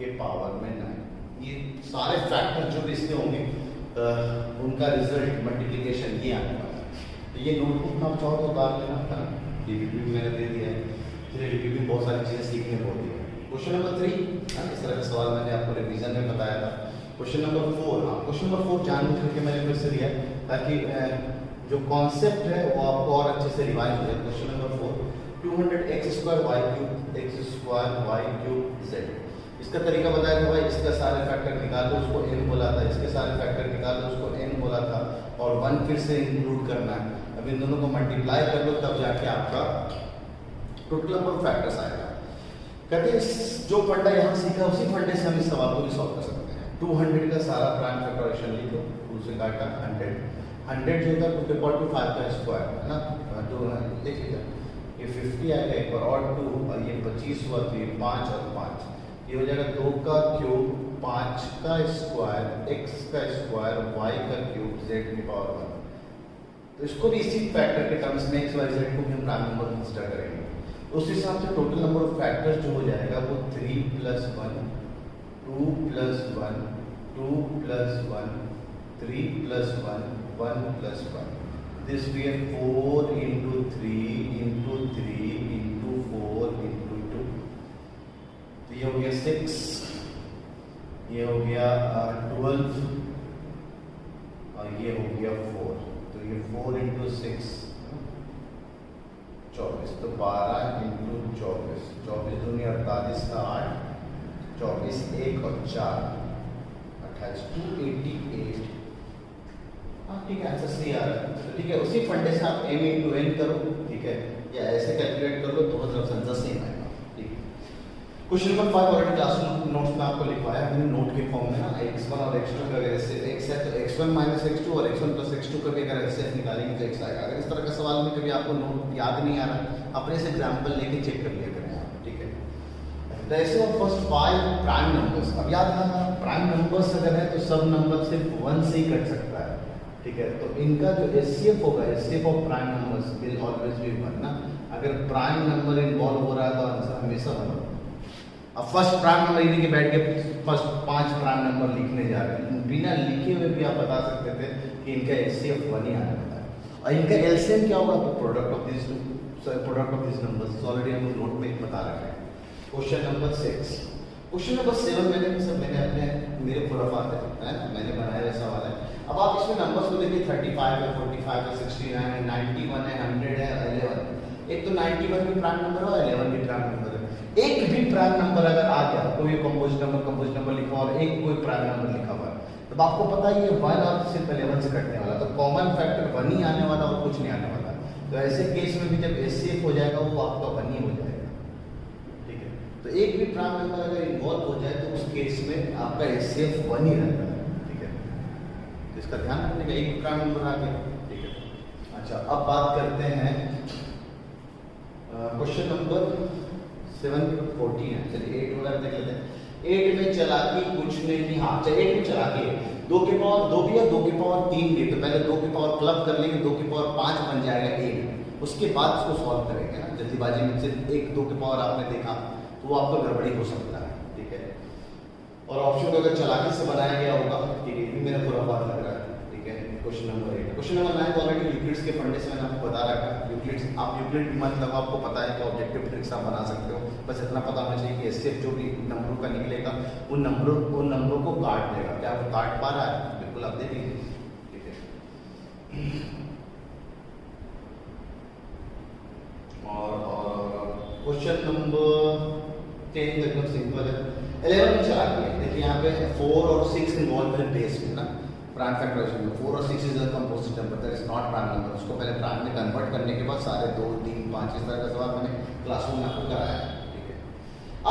के पावर में 9। ये सारे फैक्टर जो भी इसके होंगे उनका रिजल्ट मल्टीप्लिकेशन ये आने वाला है। तो ये नोटबुक में आप चाहो तो उतार लेना था, डीपीपी मैंने दे दिया है, इसलिए डीपीपी बहुत सारी चीज़ें सीखने को होती है। क्वेश्चन नंबर 3, इस तरह का सवाल मैंने आपको रिवीजन में बताया था। क्वेश्चन नंबर 4, हाँ क्वेश्चन नंबर 4 जान करके मैंने फिर से दिया ताकि जो कॉन्सेप्ट है वो आपको और अच्छे से रिवाइज हो जाए। Question number 4, 200x² y cube x² y cube z, इसका तरीका बताया था भाई, इसका सारे फैक्टर निकाल लो उसको n बोला था, इसके सारे फैक्टर निकाल लो उसको n बोला था, और 1 फिर से इंक्लूड करना है। अब इन दोनों को मल्टीप्लाई कर लो तब जाके आपका टोटल नंबर ऑफ फैक्टर्स आएगा। कहते हैं जो फंडा यहाँ सीखा उसी फंडे से हम इस सवाल को भी सॉल्व कर सकते हैं। 200 का सारा प्राइम फैक्टराइजेशन लिख लो, 2 से काटा 100, 100 जो था 2 के पावर 2 5 का स्क्वायर है ना, 2 लिख लिया, ये 50 आएगा एक बार और 2, और ये 25 हुआ तो ये 5 और 5, ये हो जाएगा 2 का क्यूब 5 का स्क्वायर x का स्क्वायर y का क्यूब z की पावर 1। तो इसको भी इसी फैक्टर के टर्म्स में x y z को भी हम प्राइम नंबर कंसीडर करेंगे। उस हिसाब से टोटल नंबर ऑफ फैक्टर्स जो हो जाएगा वो 3 + 1, 2 + 1, 2 + 1, 3 + 1, 1 + 1। This we have 4 into 3 into 3 into 4 into 2, तो ये हो गया 6, ये हो गया 12 और ये हो गया 4, तो ये 4 into 6 24, तो 12 into 24, 24 दूनी 48 का 8, 24 1 और 4 28, 288। हाँ ठीक है, आंसर सही आ रहा है। तो ठीक है, उसी फंडे से आप m into n करो, ठीक है, या ऐसे कैलकुलेट कर लो, दोनों तरफ से आंसर सेम आएगा। ठीक है, question number 5 already class notes में आपको लिखवाया मैंने नोट के फॉर्म में ना, x1 और x2 का अगर ऐसे x है तो x1 - x2 और x1 + x2 का भी अगर ऐसे निकालेंगे तो x आएगा। अगर इस तरह का सवाल में कभी आपको नोट याद नहीं आ रहा, अपने से एग्जांपल लेके चेक कर लिया करें आप। ठीक है, the ratio of first 5 prime numbers, अब याद रखना प्राइम नंबर्स अगर है तो सब नंबर सिर्फ 1 से ही कट सकता है। ठीक है, तो इनका जो एचसीएफ होगा, HCF of prime numbers will always be 1 ना। अगर प्राइम नंबर इन्वॉल्व हो रहा है तो आंसर हमेशा 1 होगा। अब फर्स्ट प्राइम नंबर इन्हीं के बैठ के फर्स्ट 5 प्राइम नंबर लिखने जा रहे हैं, बिना लिखे हुए भी आप बता सकते थे कि इनका एचसीएफ 1 ही आने वाला है। और इनका एलसीएम क्या होगा, तो product of this numbers already हम नोट में बता रहे हैं। क्वेश्चन नंबर 6, क्वेश्चन नंबर 7 मैंने अपने मेरे खुराफात है मैंने बनाया हुआ सवाल है। अब आप इसमें नंबर्स को देखिए, 35 है, 45 है, 69 है, 91 है, 100 है, 11। एक तो 91 भी प्राइम नंबर है और 11 भी प्राइम नंबर है। एक भी प्राइम नंबर अगर आ गया कोई कंपोजिट नंबर लिखा हुआ और एक कोई प्राइम नंबर लिखा हुआ है, तब आपको पता है ये 1 और सिर्फ 11 से कटने वाला, तो कॉमन फैक्टर 1 ही आने वाला और कुछ नहीं आने वाला। तो ऐसे केस में भी जब एचसीएफ हो जाएगा वो आपका 1 ही हो जाएगा, ठीक है। तो एक भी प्राइम नंबर अगर इन्वॉल्व हो जाए तो उस केस में आपका एचसीएफ 1 ही रहता है, ठीक है। तो इसका ध्यान रखने का, एक भी प्राइम नंबर आ गया, ठीक है। अच्छा, अब बात करते हैं क्वेश्चन नंबर 714 है, चलिए 8 वगैरह देख लेते हैं। 8 में चालाकी कुछ नहीं, हाँ चलिए 8 में चालाकी है, 2 की पावर 2 भी है, 2 की पावर 3 भी, तो पहले 2 की पावर क्लब कर लेंगे, 2 की पावर 5 बन जाएगा 8, उसके बाद उसको सॉल्व करेंगे ना। जल्दीबाजी में सिर्फ 1 2 की पावर आपने देखा तो वो आपको गड़बड़ी हो सकता है, ठीक है। और ऑप्शन को अगर चालाकी से बनाया गया होगा, ठीक है, ये भी मेरा पूरा बात लग रहा है, ठीक है। क्वेश्चन नंबर 8, क्वेश्चन नंबर 9 तो ऑलरेडी यूक्लिड्स के फंडे से मैंने आपको बता रखा है। यूक्लिड्स, आप यूक्लिड मतलब आपको पता है कि ऑब्जेक्टिव ट्रिक्स आप बना सकते हो, बस इतना पता होना चाहिए कि एचसीएफ जो भी नंबरों का निकलेगा उन नंबरों को काट देगा। क्या वो काट पा रहा है? बिल्कुल, आप देख लीजिए, ठीक है। और क्वेश्चन नंबर 10 एकदम सिंपल है। 11 में चालाकी है, देखिए यहाँ पे 4 और 6 इन्वॉल्व है बेस में ना, प्राइम फैक्टराइजेशन में 4 और 6 is a composite number, that is not prime number. उसको पहले प्राइम में कन्वर्ट करने के बाद सारे 2 3 5 इस तरह का सवाल मैंने क्लासरूम में आपको कराया है, ठीक है।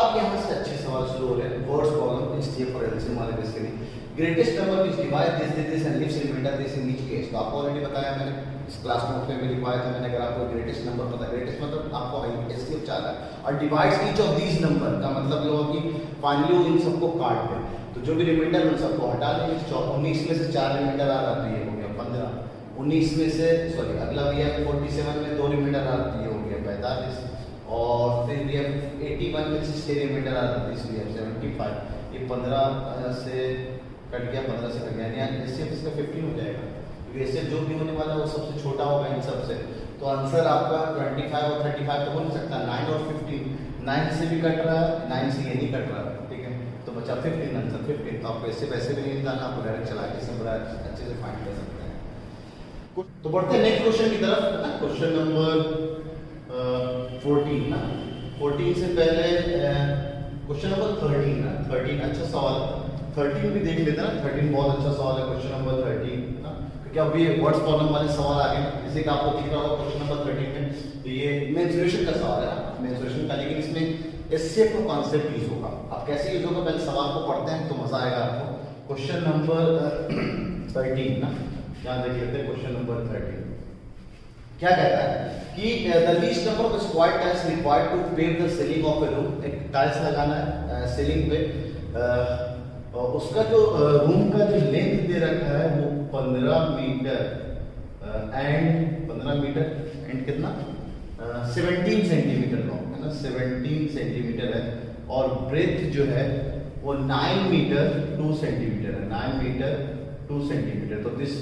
अब यहाँ से अच्छे सवाल शुरू हो रहे हैं। वर्ड्स प्रॉब्लम एचसीएफ और एलसीएम वाले basically, greatest number which divide this and leaves remainder this in each case. तो आपको ऑलरेडी बताया मैंने, इस क्लास नोट में भी लिखवाया था मैंने। अगर आपको ग्रेटेस्ट नंबर पता है, ग्रेटेस्ट मतलब आपको एचसीएफ चाह रहा है, और divides each of these number का मतलब ये होगा कि फाइनली इन सबको काट दें, तो जो भी रिमाइंडर उन सबको हटा देंगे। 19 में से 4 रिमाइंडर आ रहा है तो ये हो गया 15, 19 में से सॉरी अगला भी है 47 में 2 रिमाइंडर आ रहा है, ये हो गया 45, और फिर भी 81 में से 6 रिमाइंडर आ रहा है, इसलिए 75, ये 15 से कट गया, 15 से कट गया, यानी एचसीएफ इसका 15 हो जाएगा, क्योंकि एचसीएफ जो भी होने वाला है वो सबसे छोटा होगा इन सबसे। तो आंसर आपका 25 और 35 तो हो नहीं सकता, 9 और 15, 9 से भी कट रहा है, 9 से ये नहीं कट रहा है, ठीक है। तो बचा 15, आंसर 15। तो आपको ऐसे वैसे भी नहीं निकालना, आपको डायरेक्ट चला के सब बड़ा अच्छे से फाइंड कर सकते हैं। तो बढ़ते हैं नेक्स्ट क्वेश्चन की तरफ ना, क्वेश्चन नंबर 14 ना। 14 से पहले क्वेश्चन नंबर 13 ना, 13 अच्छा सवाल, 13 भी देख लेते हैं ना। 13 बहुत अच्छा सवाल है, क्वेश्चन नंबर 13 ना, क्योंकि अब ये वर्ड्स प्रॉब्लम वाले सवाल आ गए, जैसे कि आपको दिख रहा होगा क्वेश्चन नंबर 13 में, तो ये मेंसुरेशन का सवाल है ना, मेंसुरेशन का, लेकिन इसमें एचसीएफ का कॉन्सेप्ट यूज होगा। अब कैसे यूज होगा, पहले सवाल को पढ़ते हैं तो मजा आएगा आपको। क्वेश्चन नंबर 13 ना, यहाँ देख लेते हैं क्वेश्चन नंबर 13 क्या कहता है कि the least number of square tiles required to pave the ceiling of a room. एक टाइल्स लगाना है सीलिंग पे, और उसका जो रूम का जो लेंथ दे रखा है वो 15 मीटर एंड कितना 17 सेंटीमीटर लॉन्ग है ना, 17 सेंटीमीटर है, और ब्रेथ जो है वो 9 मीटर 2 सेंटीमीटर है, 9 मीटर 2 सेंटीमीटर। तो this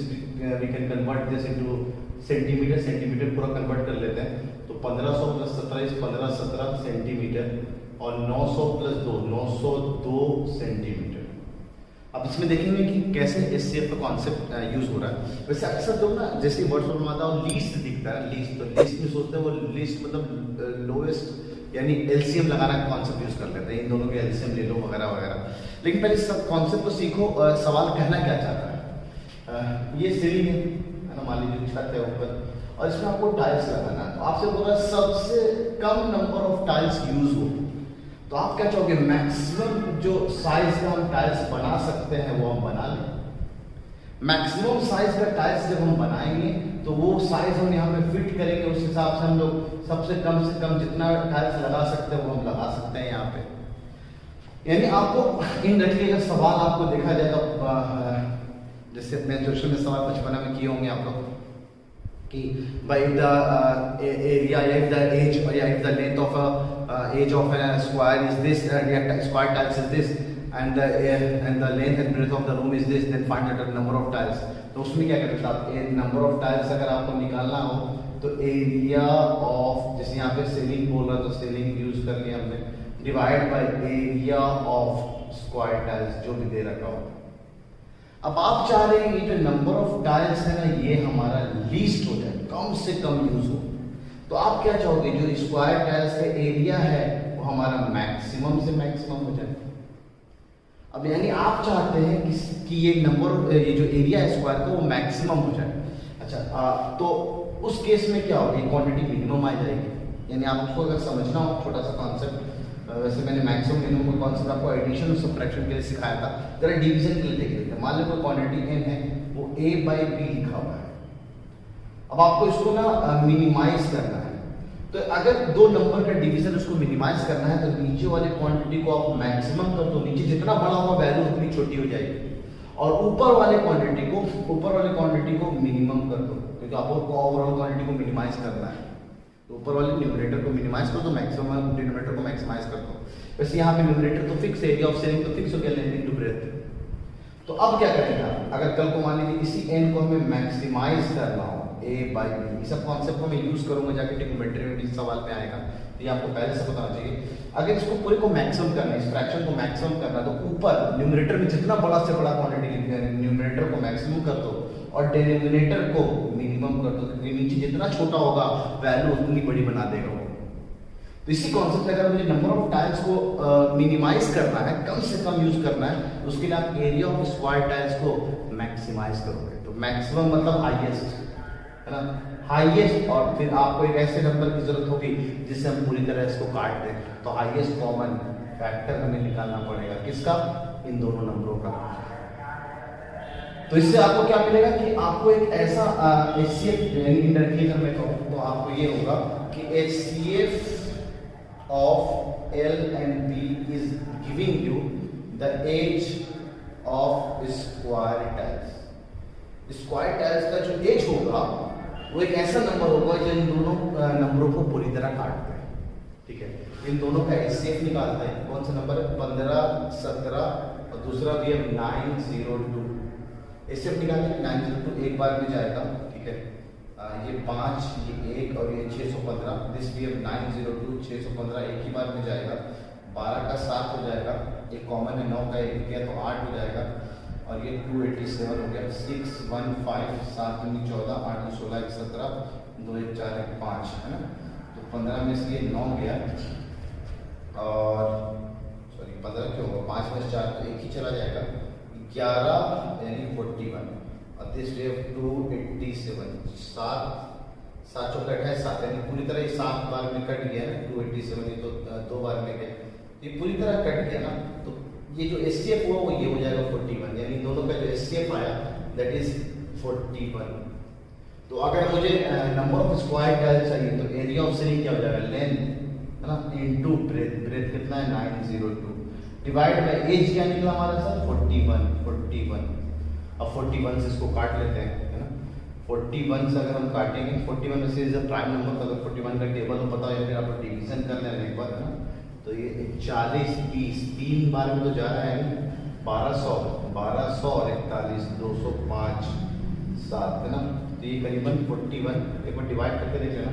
we can convert this into centimetre, centimetre पूरा कन्वर्ट कर लेते हैं। तो 1500 प्लस 17 15 17 सेंटीमीटर, और 900 प्लस 2 902 सेंटीमीटर। अब इसमें देखेंगे कि कैसे एचसीएफ का कॉन्सेप्ट यूज हो रहा है। वैसे अक्सर लोग ना जैसे वर्ड फॉर्म आता है लीस्ट दिखता है, लीस्ट, तो लीस्ट में सोचते हैं वो लीस्ट मतलब लोएस्ट, यानी एलसीएम लगाना का कॉन्सेप्ट यूज कर लेते हैं, इन दोनों के एलसीएम ले लो वगैरह वगैरह। लेकिन पहले सब कॉन्सेप्ट को सीखो, सवाल कहना क्या चाहता है। ये सीलिंग है ना, मान लीजिए छत है ऊपर, और इसमें आपको टाइल्स लगाना है, तो आपसे बोल रहा है सबसे कम नंबर ऑफ टाइल्स यूज हो, तो आप क्या चाहोगे, मैक्सिमम जो साइज का हम टाइल्स बना सकते हैं वो हम बना लें। मैक्सिमम साइज का टाइल्स जब हम बनाएंगे तो वो साइज हम यहाँ पे फिट करेंगे, उस हिसाब से हम लोग सबसे कम से कम जितना टाइल्स लगा सकते हैं वो हम लगा सकते हैं यहाँ पे। यानी आपको इनडायरेक्टली अगर सवाल आपको देखा जाए तो जैसे अपने ट्यूशन में सवाल बचपना में किए होंगे आप लोग कि by the area, if the age or if the length of a age of a square is this, square tiles is this, and the length and breadth of the room is this, then find the number of tiles। तो उसमें क्या करते हैं आप, number of tiles अगर आपको निकालना हो तो एरिया ऑफ, जैसे यहाँ पे सीलिंग बोल रहा है तो सीलिंग यूज कर लिया हमने, divide by area of square tiles जो भी दे रखा हो। अब आप चाह रहे हैं ये जो नंबर ऑफ टाइल्स है ना ये हमारा लीस्ट हो जाए, कम से कम यूज हो, तो आप क्या चाहोगे जो स्क्वायर टाइल्स का एरिया है वो हमारा मैक्सिमम से मैक्सिमम हो जाए। अब यानी आप चाहते हैं कि ये नंबर, ये जो एरिया है स्क्वायर का वो मैक्सिमम हो जाए। अच्छा, तो उस केस में क्या होगी, क्वांटिटी मिनिमम आ जाएगी। यानी आपको अगर समझना हो छोटा सा कॉन्सेप्ट, वैसे मैंने मैक्सिमम मिनिमम का कॉन्सेप्ट आपको एडिशन और सब्ट्रैक्शन के लिए सिखाया था, जरा डिवीजन के लिए देख लेते हैं। मान लो कोई क्वांटिटी n है, वो a बाई बी लिखा हुआ है। अब आपको इसको ना मिनिमाइज करना है, तो अगर दो नंबर का डिवीजन उसको मिनिमाइज करना है तो नीचे वाले क्वांटिटी को आप मैक्सिमम कर दो, नीचे जितना बड़ा होगा वैल्यू उतनी छोटी हो जाएगी, और ऊपर वाले क्वांटिटी को मिनिमम कर दो, क्योंकि आपको ओवरऑल क्वांटिटी को मिनिमाइज करना है। तो ऊपर वाले न्यूमरेटर को मिनिमाइज कर दो, मैक्सिमम डिनोमिनेटर को मैक्सिमाइज कर दो। वैसे यहाँ पे न्यूमरेटर तो फिक्स है, एरिया ऑफ शेयरिंग तो फिक्स हो गया, लेंथ इनटू ब्रेथ। तो अब क्या करेंगे, अगर कल को मान लीजिए इसी n को हमें मैक्सिमाइज करना हो a बाई बी, इस सब कॉन्सेप्ट को मैं यूज करूंगा जाके ट्रिग्नोमेट्री में भी इस सवाल पे आएगा, तो ये आपको पहले से बताना चाहिए। अगर इसको पूरे को मैक्सिमम करना है, इस फ्रैक्शन को मैक्सिमम करना है, तो ऊपर न्यूमरेटर में जितना बड़ा से बड़ा क्वांटिटी लिखते हैं, न्यूमरेटर को मैक्सिमम कर दो और डिनोमिनेटर को मिनिमम कर दो, क्योंकि नीचे जितना छोटा होगा वैल्यू उतनी बड़ी बना देगा वो। तो इसी कॉन्सेप्ट से अगर मुझे नंबर ऑफ टाइल्स को मिनिमाइज करना है, कम से कम यूज करना है, तो उसके लिए आप एरिया ऑफ स्क्वायर टाइल्स को मैक्सिमाइज करोगे। तो मैक्सिमम मतलब हाईएस्ट, है ना, हाईएस्ट। और फिर आपको एक ऐसे नंबर की जरूरत होगी जिससे हम पूरी तरह इसको काट दें, तो हाईएस्ट कॉमन फैक्टर हमें निकालना पड़ेगा, किसका, इन दोनों नंबरों का। तो इससे आपको क्या मिलेगा कि आपको एक ऐसा HCF, यानी इंडायरेक्टली अगर मैं कहूँ तो आपको ये होगा कि HCF of L and B is giving you the age of square tiles. Square tiles का जो एज होगा वो एक ऐसा नंबर होगा जो इन दोनों नंबरों को पूरी तरह काटता है। ठीक है, इन दोनों का HCF निकालता है। कौन सा नंबर है, 15, 17 और दूसरा भी है 902। HCF निकालेंगे 902 एक बार में जाएगा। ठीक है, ये 5, ये 1 और ये 615। दिस भी 902 615 एक ही बार में जाएगा। 12 का 7 हो जाएगा, एक कॉमन है, 9 का 1 गया तो 8 हो जाएगा, और ये 287 हो गया। 6 1 5 7 2 14 8 2 16 1 17 2 1 4 1 5, है ना। तो 15 में से ये 9 गया, और सॉरी 15 क्यों होगा, 5 में 4 तो एक ही चला जाएगा, 11 यानी 41। और दिस वे 287, 7 चौका 28 यानी पूरी तरह ये 7 बार में कट गया है। 287 ये तो 2 बार में गया, ये पूरी तरह कट गया ना। तो ये जो HCF हुआ वो ये हो जाएगा 41, यानी दोनों का जो HCF आया दैट इज 41। तो अगर मुझे नंबर ऑफ स्क्वायर टाइल्स चाहिए तो एरिया ऑफ शेयरिंग क्या हो जाएगा, लेंथ, है ना, इनटू ब्रेथ। ब्रेथ कितना है, 902 डिवाइड बाय एज क्या निकला हमारा सर, 41। अब 41 से इसको काट लेते हैं, है ना। 41 से अगर हम काटेंगे, 41 में से इज अ प्राइम नंबर, तो अगर 41 का टेबल हो पता है, फिर आप डिवीजन कर लेना एक बार, है ना। तो ये 40 30 3 बार में तो जा रहा है 1200 और 41 205 7, है ना। तो ये करीबन 41 एक बार डिवाइड करके देख लेना,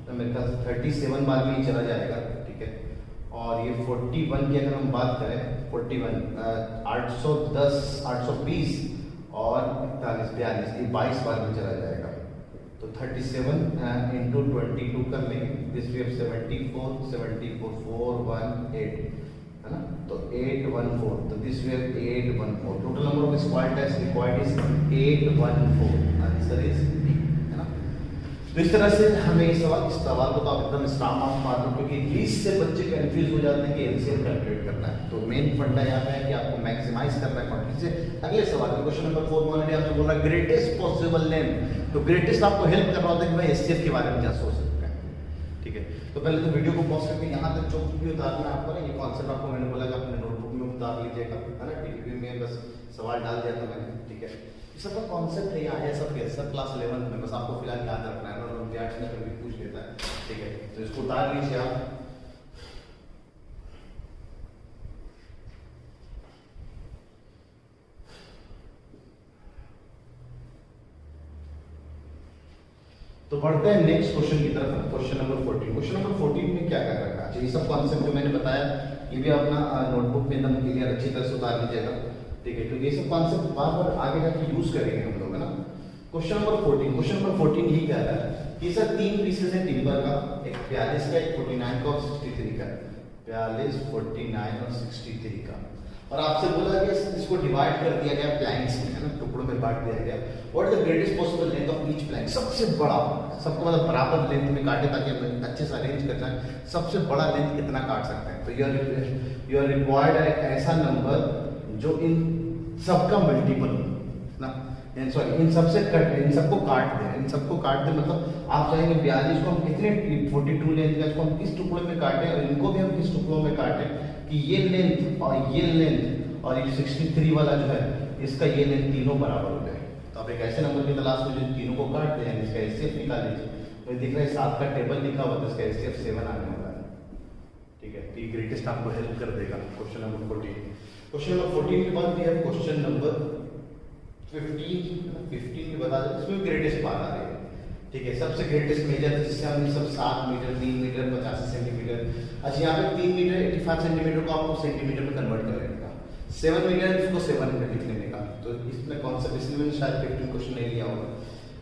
तो मेरे ख्याल से 37 बार में ही चला जाएगा। ठीक है, और ये 41 की अगर हम बात करें, 41 810 820 और 41 ये 22 बार में चला जाएगा। तो 37 इंटू 22 कर लेंगे, दिस वे 74 418, है ना। तो 814, तो this way 814। Total number of square tiles required is 814, answer is B, है ना। तो इस तरह से हमें इस सवाल को तो आप एकदम स्टार मार्क्स मार दो, क्योंकि लीस्ट से बच्चे कंफ्यूज हो जाते हैं कि एलसीएम कैलकुलेट करना है। तो मेन फंडा यहाँ पे है कि आपको मैक्सिमाइज करना है क्वांटिटी से। अगले सवाल में क्वेश्चन नंबर 4 में ऑलरेडी आपने बोला ग्रेटेस्ट पॉसिबल लेंथ, तो ग्रेटेस्ट आपको हेल्प कर रहा होता है कि भाई HCF के बारे में क्या सोच सकते हैं। ठीक है, तो पहले तो वीडियो को पॉज करके यहाँ तक जो भी उतारना है आपको ना, ये कॉन्सेप्ट आपको मैंने बोला कि अपने नोटबुक में उतार लीजिएगा, है ना। टीवी में बस सवाल डाल दिया था मैंने। ठीक है, इस सबका कॉन्सेप्ट है यहाँ है सब क्लास 11 में, बस आपको फिलहाल याद रखना है, और विद्यार्थी ने कभी पूछ लेता है। ठीक है, तो इसको उतार लीजिए आप। तो बढ़ते हैं नेक्स्ट क्वेश्चन की तरफ, क्वेश्चन नंबर 14। क्वेश्चन नंबर 14 में क्या कर रखा है, ये सब कॉन्सेप्ट जो मैंने बताया ये भी अपना नोटबुक में एकदम क्लियर अच्छी तरह से उतार लीजिएगा। ठीक है, तो ये सब कॉन्सेप्ट बार बार आगे जाके यूज करेंगे हम लोग, है ना। क्वेश्चन नंबर 14 ही कह रहा है कि सर 3 पीसेस है टिम्बर का, एक 42 का, एक 49 का और 63 का। 42 49 और 63 का। और आपसे बोला गया इसको डिवाइड कर दिया गया प्लैंक्स में, है ना, टुकड़ों में बांट दिया गया। What is the greatest possible length of each plank, सबसे बड़ा, सबको मतलब बराबर लेंथ में काटे ताकि हम अच्छे से अरेंज कर जाए, सबसे बड़ा लेंथ कितना काट सकते हैं। तो यू आर रिक्वायर्ड है ऐसा नंबर जो इन सबका मल्टीपल ना, सॉरी इन सबसे कट, इन सबको काट दे, इन सबको काट दे, मतलब आप चाहेंगे 42 को हम कितने 42 लेंथ का इसको हम किस टुकड़ों में काटें और इनको भी हम किस टुकड़ों में काटें कि ये लेंथ और ये 63 वाला जो है इसका ये लेंथ तीनों बराबर हो जाए। तो आप एक ऐसे नंबर की तलाश में जो तीनों को काट दें, इसका एचसीएफ निकाल लीजिए। तो दिख रहा है 7 का टेबल लिखा हुआ है, इसका एचसीएफ 7 आने वाला है। ठीक है, तो ये ग्रेटेस्ट आपको हेल्प कर देगा। Question number 14। क्वेश्चन नंबर 14 के बाद भी है क्वेश्चन नंबर 15 भी बता दें, इसमें ग्रेटेस्ट बात आ रही है। ठीक है, सबसे ग्रेटेस्ट मेजर जिससे हम सब 7 मीटर, 3 मीटर, 85 सेंटीमीटर, अच्छा यहाँ पे 3 मीटर 85 सेंटीमीटर को आपको सेंटीमीटर में कन्वर्ट कर लेने का, 7 मीटर उसको 7 में लिख लेने का। तो इसमें कॉन्सेप्ट इसलिए मैंने शायद 15 क्वेश्चन नहीं लिया होगा।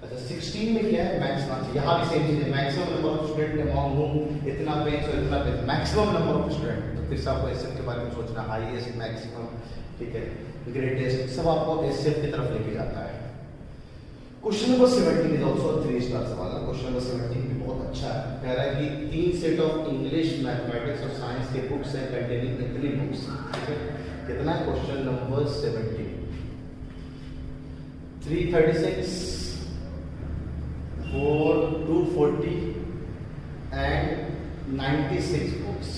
अच्छा 16 में क्या है, मैक्सिमम, यहाँ भी सेम चीज है, maximum number of student among home इतना बेंच और इतना bench, maximum number of student. तो फिर से आपको एसएफ के बारे में सोचना, हाईएस्ट, मैक्सिमम, ठीक है, ग्रेटेस्ट, सब आपको एसएफ की तरफ लेके जाता है। Question number 17 is also 3 star सवाल। क्वेश्चन नंबर 17 भी बहुत अच्छा है। कह रहा है कि 3 सेट ऑफ इंग्लिश, मैथमेटिक्स और साइंस के बुक्स हैं कंटेनिंग इतनी बुक्स, ठीक है, कितना है क्वेश्चन नंबर 17, 336, 240 एंड 96 बुक्स।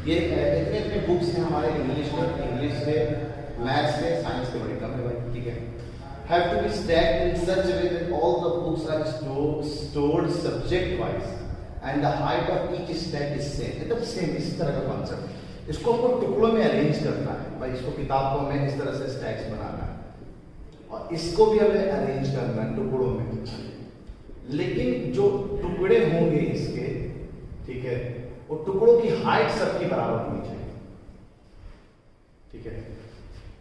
ये इतने बुक्स हैं हमारे इंग्लिश के, मैथ्स के, साइंस के, बड़े कम है भाई, ठीक है। Have to be stacked in such a way that all the books are stored subject wise and the height of each stack is same, एकदम सेम, इस तरह का कॉन्सेप्ट। इसको हमको टुकड़ों में अरेंज करना है भाई, इसको किताब को हमें इस तरह से स्टैक्स बनाना है और इसको भी हमें अरेंज करना है टुकड़ों में, लेकिन जो टुकड़े होंगे इसके, ठीक है, वो टुकड़ों की हाइट सबकी बराबर होनी चाहिए, ठीक है।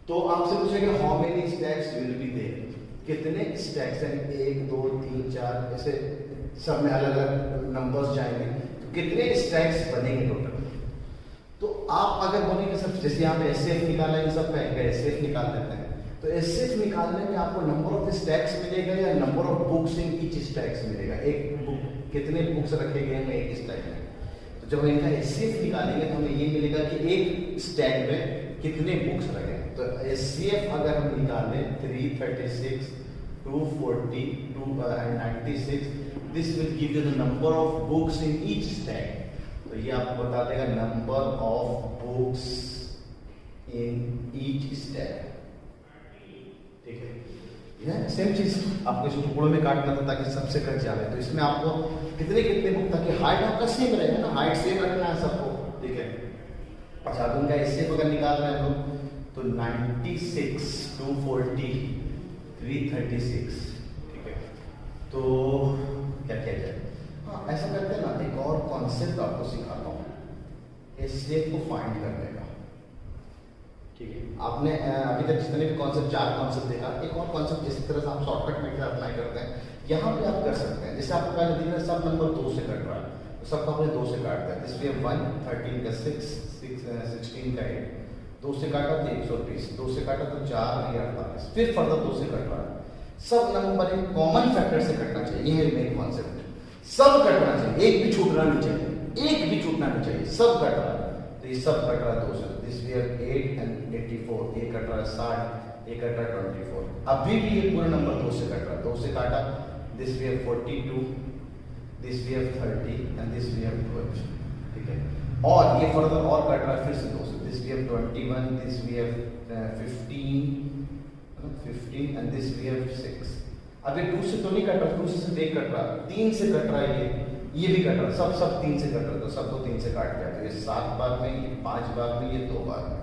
तो आपसे पूछेगा how many stacks will be there, कितने स्टैक्स हैं, 1 2 3 4 ऐसे सब में अलग अलग नंबर्स जाएंगे, तो कितने स्टैक्स बनेंगे टोटल। तो आप अगर बोलेंगे सब, जैसे यहाँ पे एसएफ निकाला, इन सब का एसएफ निकाल देते हैं, तो एसएफ निकालने में आपको नंबर ऑफ स्टैक्स मिलेगा या number of books in each stacks मिलेगा, एक बुक कितने बुक्स रखे गए हैं एक स्टैक में। तो जब इनका एसएफ निकालेंगे तो हमें ये मिलेगा कि एक स्टैक में कितने बुक्स रखे। तो एचसीएफ अगर हम निकालें 336, 240, 296, this will give you the number of books in each stack. तो ये आपको बता देगा number of books in each stack, ठीक है। यह सेम चीज आपको इस टुकड़ों में काटना था ताकि सबसे कट जाए। तो इसमें आपको कितने बुक, ताकि हाइट आपका सेम रहेगा ना, हाइट सेम रखना है सबको, ठीक है। अच्छा अब उनका एचसीएफ अगर निकाल रहे हैं हम लोग तो 96, 240, 336, ठीक है। तो क्या किया जाए, हाँ ऐसा करते हैं ना, एक और कॉन्सेप्ट आपको सिखाता हूँ एचसीएफ को फाइंड करने का, ठीक है। आपने अभी तक जितने भी कॉन्सेप्ट, 4 कॉन्सेप्ट देखा, एक और कॉन्सेप्ट इसी तरह से हम शॉर्टकट मेथड अप्लाई करते हैं, यहाँ पे आप कर सकते हैं। जैसे आपको पहले दिन में सब नंबर 2 से कट रहा है, तो सबको आपने 2 से काट दिया, इसलिए 1, 13 का 6, 16 का 8, 2 से काटा तो 120, 2 से काटा तो 4 या 48, फिर फर्दर 2 से कट रहा है। सब नंबर एक कॉमन फैक्टर से कटना चाहिए, ये है मेन कॉन्सेप्ट, सब कटना चाहिए, एक भी छूटना नहीं चाहिए, एक भी छूटना नहीं चाहिए, सब कट रहा है। तो ये सब कट रहा है 2 से, दिस वी हैव 8 and 84, ये कट रहा है 60, ये कट रहा है 24, अभी भी ये पूरा नंबर 2 से कट रहा है, 2 से काटा, this we have 42, this we have 30 and this we have 12, ठीक है। और ये फर्दर और कट रहा है फिर से 2 से, this we have 21, this we have 15 and this we have 6। अब ये 2 से तो नहीं कट रहा, 2 से सिर्फ 1 कट रहा है, 3 से कट रहा है, ये भी कट रहा है, सब 3 से कट रहा है, तो सबको 3 से काट दिया, तो ये 7 भाग में, ये 5 भाग में, ये 2 भाग में।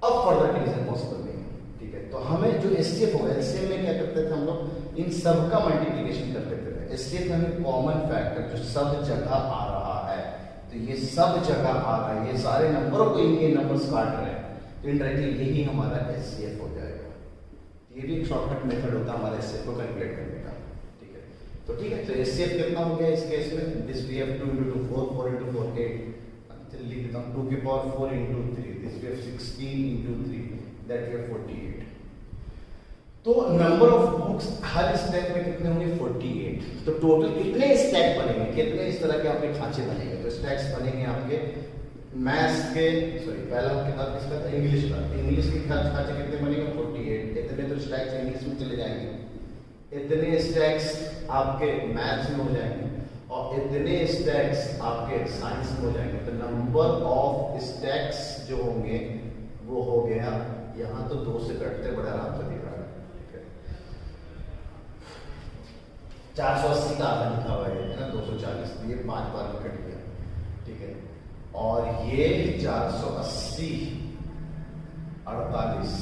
अब फर्दर डिवीजन पॉसिबल नहीं है, ठीक है। तो हमें जो एचसीएफ होगा, एचसीएफ में क्या करते थे हम लोग, इन सब का मल्टीप्लिकेशन कर लेते थे। एचसीएफ में हमें कॉमन फैक्टर जो सब जगह आ रहा है, तो ये सब जगह आ रहा है, ये सारे नंबरों को इनके नंबर्स काट रहे हैं, तो इनडायरेक्टली यही हमारा एचसीएफ हो जाएगा। ये भी एक शॉर्टकट मेथड होता है हमारे एचसीएफ को कैलकुलेट करने का, ठीक है। तो ठीक है, तो एचसीएफ कितना हो गया इस केस में, this we have 2 into 2 4, 4 into 4 8, चलिए लिख देता हूं 2 की power 4 into 3, this we have 16 into 3 that we have 48. तो नंबर ऑफ बुक्स हर स्टैक में कितने होंगे 48. तो टोटल कितने स्टैक बनेंगे, कितने इस तरह के आपके खांचे बनेंगे. तो स्टैक्स बनेंगे आपके मैथ्स के, सॉरी पहला किताब किसका था, इंग्लिश का. इंग्लिश के खांचे कितने बनेंगे 48. इतने तो स्टैक्स इंग्लिश में चले जाएंगे, इतने स्टैक्स आपके मैथ्स में हो जाएंगे और इतने स्टैक्स आपके साइंस में हो जाएंगे. तो नंबर ऑफ स्टैक्स जो होंगे वो हो गया, यहाँ तो 2 से कटते बड़ा आराम से दिख रहा है. 480 का आधा लिखा हुआ है ना, 240, ये 5 बार में कट गया. ठीक है, और ये 480 48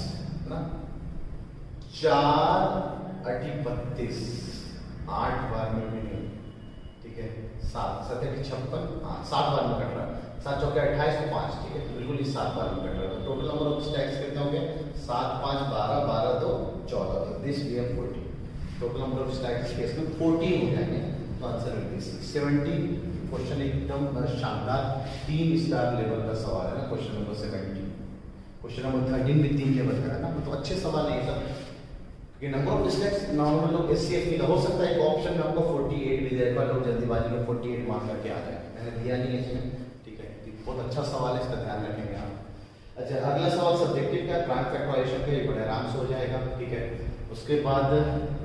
ना, 4 8 32, 8 बार में भी नहीं. ठीक है, 7 7 56, हाँ 7 बार में कट रहा है. 7 चौके 28 को 5. ठीक है, तो बिल्कुल ही 7 बार में कट रहा है. तो टोटल नंबर ऑफ स्टैक्स कितने होंगे 7 5 12 12 2 14. तो this we have 40. Total number of stacks case में 14 हो जाएंगे. तो आंसर विल बी 70. क्वेश्चन एकदम शानदार 3 स्टार लेवल का सवाल है ना. Question number 17. क्वेश्चन नंबर 13 भी 3 लेवल का है ना. तो अच्छे सवाल है ये सब. कि नंबर ऑफ स्टैक्स नॉर्मल लोग एचसीएफ निकाल, हो सकता है एक ऑप्शन में आपको 48 भी दे दे, लोग जल्दीबाजी में 48 मार्क करके आ जाए. मैंने दिया नहीं है इसमें. ठीक है, बहुत अच्छा सवाल है, इसका ध्यान रखेंगे आप. अच्छा, अगला सवाल सब्जेक्टिव का प्राइम फैक्टराइजेशन का, ये बड़े आराम से हो जाएगा. ठीक है, उसके बाद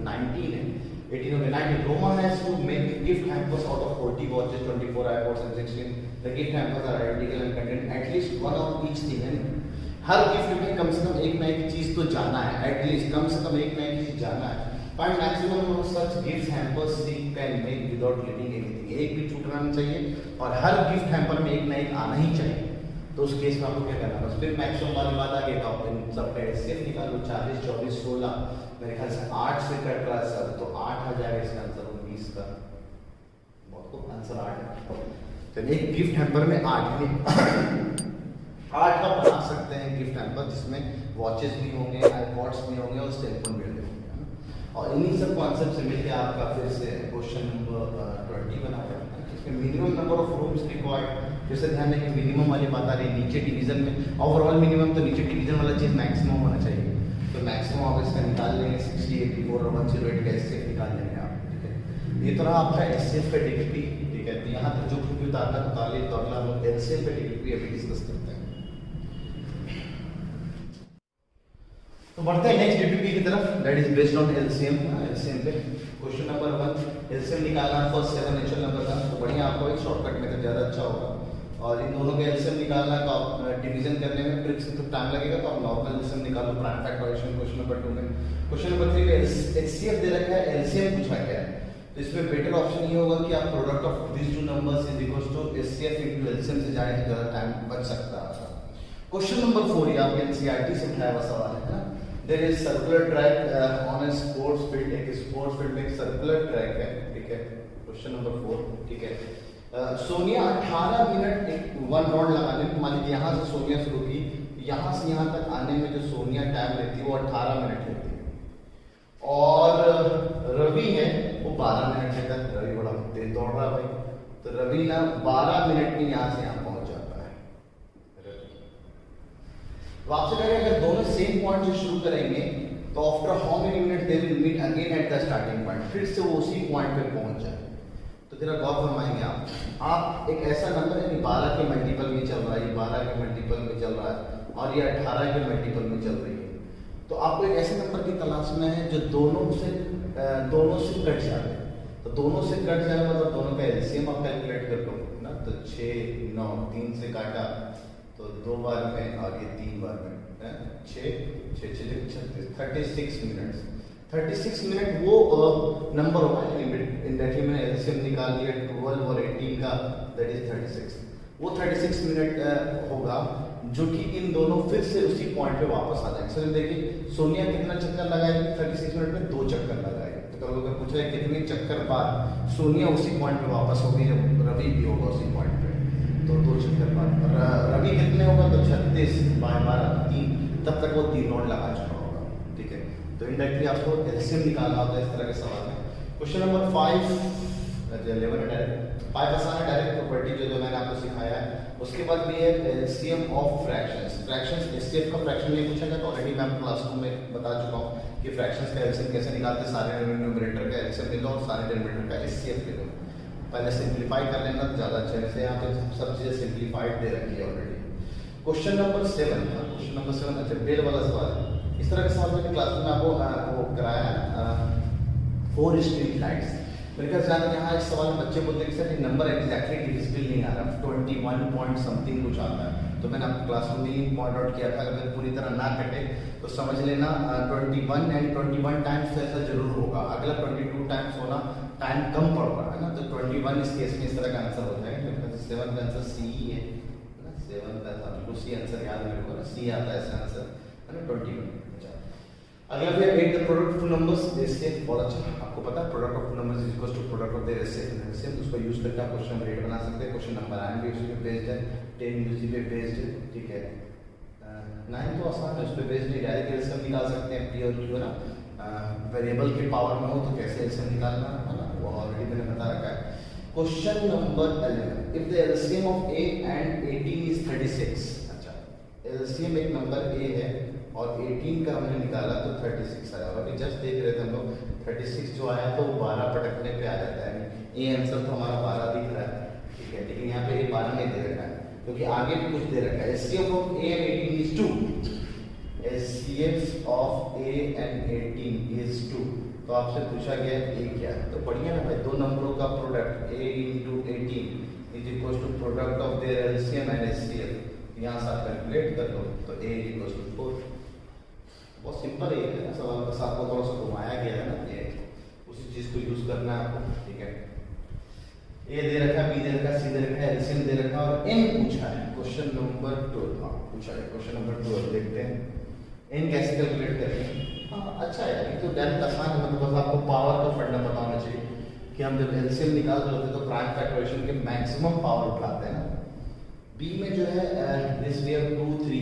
19 है 18 हो गया. 19 Roma has to make gift hampers out of 40 watches, 24 iPods and 16. The gift hampers are identical and contain at least one of each thing. यानी हर गिफ्ट में कम से कम एक ना एक चीज तो जाना है, एटलीस्ट कम से कम एक ना एक चीज जाना है. Find maximum number of such gift hampers she can make without leaving anything. एक भी छूटना नहीं चाहिए और हर गिफ्ट हैम्पर में एक ना एक आना ही चाहिए. तो उस केस में आपको क्या करना है, फिर मैक्सिमम वाली बात आ गई. आप इन सब का एचसीएफ निकालो. 40 24 16, मेरे ख्याल से 8 से कट रहा है सर, तो 8 आ जाएगा इसका आंसर 19 का. बहुत खूब, आंसर 8 है. तो एक गिफ्ट हैम्पर में 8 का बना सकते हैं गिफ्ट हैम्पर, जिसमें वॉचेस भी होंगे, आईपॉड्स भी होंगे और सेलफोन भी होंगे. और इन्हीं सब कॉन्सेप्ट से मिलकर आपका फिर से क्वेश्चन नंबर 20 बना हुआ है. इसमें minimum number of rooms required. जैसे ध्यान दें कि मिनिमम वाली बात आ रही है नीचे डिवीजन में. ओवरऑल मिनिमम तो नीचे डिवीजन वाला चीज मैक्सिमम होना चाहिए. तो मैक्सिमम आप इसका निकाल लेंगे 60 84 और 108 का एचसीएफ निकाल लेंगे आप. ठीक है, ये तो रहा आपका एचसीएफ का डीपीपी. ठीक है, तो यहाँ तक जो कुछ भी उतारना उतार ले. तो अगला हम लोग एलसीएफ का डीपीपी अभी डिस्कस करते हैं. तो बढ़ते हैं नेक्स्ट डीपीपी की तरफ, that is based on LCM. LCM पे क्वेश्चन नंबर 1 एलसीएम निकालना फर्स्ट 7 नेचुरल नंबर का. तो बढ़िया, आपको एक शॉर्टकट मेथड ज़्यादा अच्छा होगा. और इन दोनों का एलसीएम निकालना तो आप डिवीजन करने में ट्रिक्स तो टाइम लगेगा, तो आप नॉर्मल एलसीएम निकालो. प्राइम फैक्टराइजेशन क्वेश्चन नंबर 2 में. क्वेश्चन नंबर 3 में एचसीएफ दे रखा है, एलसीएम पूछा गया है. तो इसमें बेटर ऑप्शन ये होगा कि आप product of this two numbers is equals to HCF into LCM से जाए तो ज़्यादा टाइम बच सकता है. क्वेश्चन नंबर 4 ये आपके एनसीईआरटी से उठाया हुआ सवाल है ना. There is circular track on a sports field. एक स्पोर्ट्स फील्ड में एक सर्कुलर ट्रैक है. ठीक है, क्वेश्चन नंबर 4. ठीक है, सोनिया 18 मिनट एक 1 राउंड लगाने में, मान लीजिए यहाँ से सोनिया शुरू की, यहाँ से यहाँ तक आने में जो सोनिया टाइम लेती है वो 18 मिनट लेती है. और रवि है वो 12 मिनट लेता है. रवि बड़ा तेज दौड़ रहा है भाई. तो रवि ना 12 मिनट में यहाँ से यहाँ पहुंच जाता है. तो आपसे कहेंगे अगर दोनों सेम पॉइंट से शुरू करेंगे तो after how many minute they will meet again at the starting point. फिर से वो उसी पॉइंट पे पहुंच जाए. तो जरा गौर फरमाएंगे आप एक ऐसा नंबर है कि 12 के मल्टीपल में चल रहा है, ये 12 के मल्टीपल में चल रहा है और ये 18 के मल्टीपल में चल रही है. तो आपको एक ऐसे नंबर की तलाश में है जो दोनों से कट जाए. तो दोनों से कट जाए मतलब दोनों का एलसीएम आप कैलकुलेट कर लो ना. तो 6 9 3 से काटा तो 2 बार में और ये 3 बार में 6 6 36 36 मिनट्स. 36 मिनट वो नंबर होगा इंडायरेक्टली मैंने एलसीएम निकाल लिया 12 और 18 का, दैट इज 36. वो 36 मिनट होगा जो कि इन दोनों फिर से उसी पॉइंट पे वापस आ जाएंगे. चलिए देखिए सोनिया कितना चक्कर लगाएगी 36 मिनट में 2 चक्कर लगाएगी. तो कभी अगर पूछा है कितने चक्कर बाद सोनिया उसी पॉइंट पे वापस होगी जब रवि भी होगा उसी पॉइंट पे, तो 2 चक्कर बाद. रवि कितने होगा तो 36 बाय 12 3, तब तक वो 3 राउंड लगा चुका होगा. ठीक है, तो इंडायरेक्टली आपको एलसीएम निकालना होता है इस तरह के सवाल में. क्वेश्चन नंबर 5 11 है डायरेक्ट, पाई फंसाना डायरेक्ट प्रॉपर्टी जो मैंने आपको सिखाया है। उसके बाद भी है LCM of fractions. Fractions HCF का फ्रैक्शन में पूछा गया तो ऑलरेडी मैं आपको क्लास 2 में बता चुका हूँ कि फ्रैक्शंस का एलसीएम कैसे निकालते हैं। सारे न्यूमरेटर का एलसीएम ले लो और सारे डिनोमिनेटर का एचसीएफ ले लो। पहले सिंप्लीफाई कर लेना तो ज़्यादा अच्छा है। यहाँ पे सब चीज़ें सिंप्लीफाइड दे रखी है already. Question number 7, question number 7 अच्छा बेल वाला सवाल। इस तरह के सवाल मैंने क्लास में आपको वो कराया 4 स्ट्रीट लाइट्स। मेरे ख्याल से यहाँ इस सवाल में बच्चे बोलते हैं कि सर ये नंबर एग्जैक्टली डिविजिबल नहीं आ रहा, 21 पॉइंट समथिंग कुछ आता है। तो मैंने आपको क्लास में ही पॉइंट आउट किया था, अगर पूरी तरह ना कटे तो समझ लेना 21 एंड 21 टाइम्स तो ऐसा जरूर होगा। अगला 22 टाइम्स होना टाइम कम पड़ रहा है ना, तो 21 इस केस में इस तरह का आंसर होता है। 7 का आंसर सी ही है, 7 का आंसर सी आंसर याद मेरे को ना, सी आता है ऐसा आंसर है ना 21। अगला फिर 8 the product of two numbers इससे बहुत अच्छा आपको पता है product of two numbers is equal to product of their reciprocal, उसको यूज करके आप क्वेश्चन नंबर 8 बना सकते हैं। क्वेश्चन नंबर 9 भी उसी पे बेस्ड है, 10 भी उसी पे बेस्ड है, ठीक है। 9 तो आसान है, उस पे बेस्ड नहीं, डायरेक्ट एलसीएम निकाल सकते हैं पी और क्यू ना, वेरिएबल के पावर में हो तो कैसे एलसीएम निकालना है ना, वो ऑलरेडी मैंने बता रखा है। Question number 11 if the LCM of 8 and 18 is 36। अच्छा एलसीएम एक नंबर ए है और 18 का हमने निकाला तो 36 आया। और अभी जस्ट देख रहे थे हम लोग 36 जो आया तो 12 पटकने पे आ जाता है। ए आंसर तो हमारा 12 दिख रहा है, ठीक है, लेकिन यहाँ पे ए 12 नहीं दे रखा है क्योंकि आगे भी कुछ दे रखा है। HCF of A and 18 is 2। HCF of A and 18 is 2। तो आपसे पूछा गया ए क्या है, तो बढ़िया ना भाई, दो नंबरों का product a into 18 is equal to product of their LCM and HCF. यहाँ से आप कैलकुलेट कर लो तो a इज इक्वल टू 4। बहुत सिंपल है ना सवाल, बस आपको थोड़ा सा घुमाया गया है ना, ये उसी चीज को यूज करना है आपको, ठीक है। ए दे रखा है, बी दे रखा है, सी दे रखा है, एलसीएम दे रखा है और एन पूछा है। क्वेश्चन नंबर 12 हाँ पूछा है, क्वेश्चन नंबर 12 देखते हैं एन कैसे कैलकुलेट करेंगे। हाँ अच्छा है, ये तो डायरेक्ट आसान है, मतलब बस आपको पावर का फंडा पता होना चाहिए कि हम जब एलसीएम निकाल रहे होते हैं तो प्राइम फैक्टराइजेशन के मैक्सिमम पावर उठाते हैं ना। बी में जो है दिस वी हैव 2 3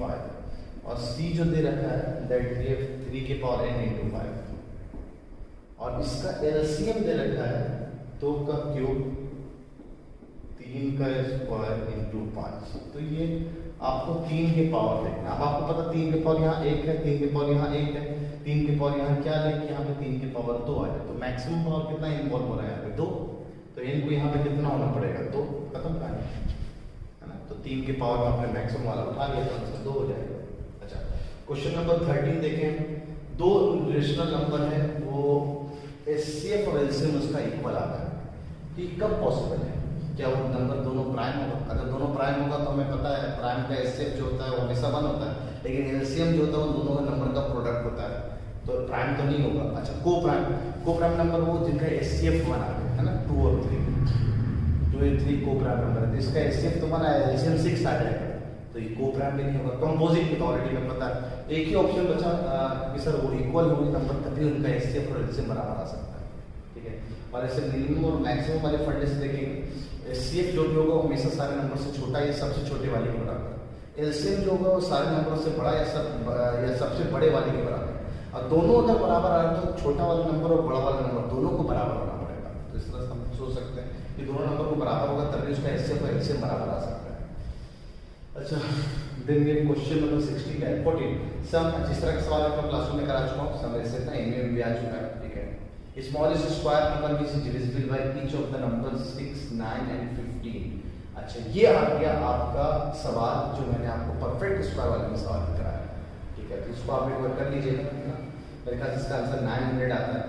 5 और सी जो दे रखा है दैट वी हैव 3 के पावर n into 5 और इसका एलसीएम दे रखा है 2 का क्यूब 3 का स्क्वायर into 5। तो ये आपको 3 के पावर देखना। अब आपको पता 3 के पावर यहाँ 1 है, 3 के पावर यहाँ 1 है, 3 के पावर यहाँ क्या लेके यहाँ पे 3 के पावर 2 आ जाए तो मैक्सिमम पावर कितना इन्वॉल्व हो रहा है यहाँ पे 2। तो इनको यहाँ पे कितना होना पड़ेगा 2, खत्म कहानी है ना। तो 3 के पावर में आपने मैक्सिमम वाला उठा लिया तो आंसर 2 हो जाएगा। अच्छा क्वेश्चन नंबर 13 देखें, दो रेशनल नंबर है वो एचसीएफ और एलसीएम उसका इक्वल आता है, कि कब पॉसिबल है, क्या वो नंबर दोनों प्राइम होगा। अगर दोनों प्राइम होगा तो हमें पता है प्राइम का एचसीएफ जो होता है वो हमेशा 1 होता है, लेकिन एलसीएम जो होता है वो दोनों का नंबर का प्रोडक्ट होता है तो प्राइम तो नहीं होगा। अच्छा को प्राइम नंबर वो जिनका एचसीएफ 1 आता है ना, 2 और 3 को प्राइम नंबर है, तो इसका एचसीएफ तो 1 आया, एलसीएम 6 आ जाएगा तो ये को प्राइम भी नहीं होगा। कंपोजिट में तो ऑलरेडी हमें पता है, एक ही ऑप्शन बचा कि सर वो इक्वल होगी नंबर तभी उनका एचसीएफ और एलसीएम बराबर आ सकता है, ठीक है। और ऐसे मिनिमम और मैक्सिमम वाले फंडे से देखेंगे एचसीएफ जो भी होगा हमेशा सारे नंबर से छोटा या सबसे छोटे वाले के बराबर, एलसीएम जो होगा वो सारे नंबरों से बड़ा या सबसे बड़े वाले के बराबर। और दोनों अगर बराबर आ रहे तो छोटा वाला नंबर और बड़ा वाला नंबर दोनों को बराबर होना पड़ेगा। तो इस तरह से हम सोच सकते हैं कि दोनों नंबर को बराबर होगा तभी उसका एचसीएफ और एलसीएम बराबर आ सकता है। अच्छा देन ये क्वेश्चन नंबर 16 है 14 सम, जिस तरह का सवाल मैं क्लासरूम में करा चुका हूँ, समझ सकते हैं इनमें भी आ चुका है, ठीक है। Smallest square number which is divisible by each of the numbers 6 9 and 15। अच्छा ये आ गया आपका सवाल जो मैंने आपको परफेक्ट स्क्वायर वाले में सवाल कराया, ठीक है। तो इसको आप एक बार कर लीजिएगा, मेरे ख्याल से इसका आंसर 900 आता है,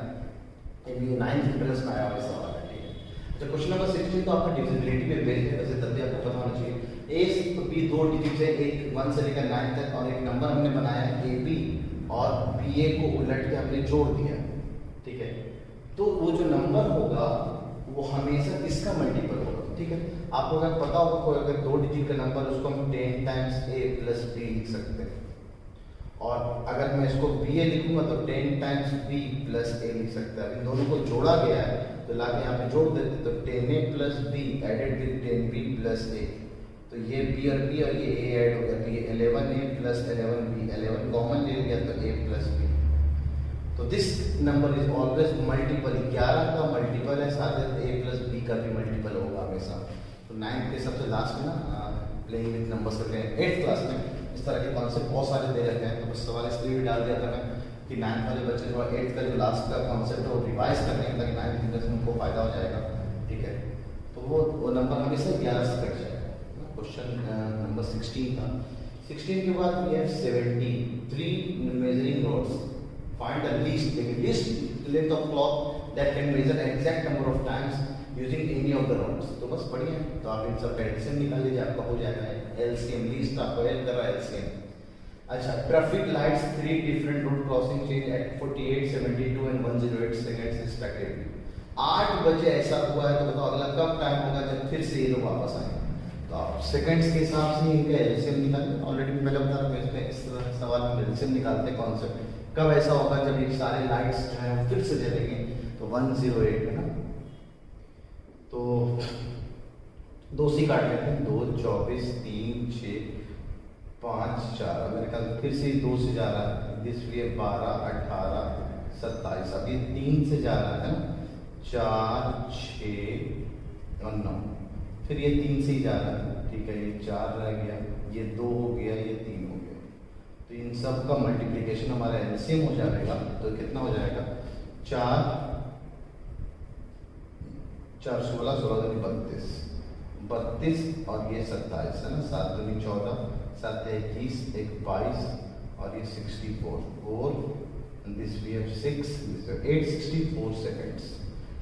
ये 9th इंटरेस्ट में आया हुआ सवाल है, ठीक है। तो क्वेश्चन नंबर 16 तो आपका डिविजिबिलिटी पे बेस्ड है, वैसे तब भी आपको पता होना चाहिए। ए तो बी 2 डिजिट है, एक 1 से लेकर 9 तक, और एक नंबर हमने बनाया है ए बी और बी ए को उलट के हमने जोड़ दिया, ठीक है। तो वो जो नंबर होगा वो हमेशा इसका मल्टीपल होगा, ठीक है। आपको अगर पता होगा कोई अगर 2 डिजिट का नंबर उसको हम 10 टाइम्स a प्लस b लिख सकते हैं, और अगर मैं इसको बी ए लिखूंगा तो 10 टाइम्स b प्लस a लिख सकता है। इन दोनों को जोड़ा गया है तो लाके यहाँ पे जोड़ देते तो 10a plus b added with 10b plus a, तो ये b और b और ये a ऐड हो गया तो ये 11a प्लस 11b, 11 कॉमन ले लिया तो a प्लस b। तो this number is always multiple, 11 का मल्टीपल है, साथ ही a प्लस बी का भी मल्टीपल होगा हमेशा। तो 9th के सबसे लास्ट में ना प्लेइंग विद नंबर्स करते हैं। 8th क्लास में इस तरह के कॉन्सेप्ट बहुत सारे दे रखे हैं, तो बस सवाल इसलिए भी डाल दिया था मैं कि 9th वाले बच्चे थोड़ा 8th का जो लास्ट का कॉन्सेप्ट है वो रिवाइज करने हैं, ताकि 9th में उनको फायदा हो जाएगा। ठीक है, तो वो नंबर हमेशा 11 से कट जाएगा। क्वेश्चन नंबर 16 था। 16 के बाद we have 73 measuring rods. Find the least length of cloth that can measure exact number of times using any of the rods। तो बस बढ़िया है, तो आप इन सब का एलसीएम निकाल लीजिए, आपका हो जाएगा एलसीएम। लीस्ट आपको एल कर रहा है एलसीएम। अच्छा, traffic lights 3 different road crossing change at 48, 72 and 108 seconds respectively. 8 बजे ऐसा हुआ है, तो बताओ अगला कब टाइम होगा जब फिर से ये लोग वापस आएंगे। तो आप सेकंड्स के हिसाब से इनका एलसीएम निकालिए। ऑलरेडी पहले बता रहा हूँ इसमें, इस सवाल में एलसीएम निकालते हैं कॉन्सेप्ट। कब ऐसा होगा जब ये सारे लाइट्स जो है फिर से जलेंगे, तो 108 है ना, तो 2 से काट लेते हैं, 2, 24, 3, 6, 5, 4, मेरे ख्याल फिर से 2 से जा रहा है, दिस भी 12, 18, 27, अब ये 3 से जा रहा है ना, 4, 6 और 9, फिर ये 3 से ही जा रहा है। ठीक है, ये 4 रह गया, ये 2 हो गया, ये 3 हो गया, तो इन सब का मल्टीप्लिकेशन हमारा एलसीएम हो जाएगा। तो कितना हो जाएगा, 4, 4, 16, 16 32, 32 और ये 27 है ना, 7 दूनी 14, 7 21, 1 22 और ये 64, 4 this we have 6, 864 seconds.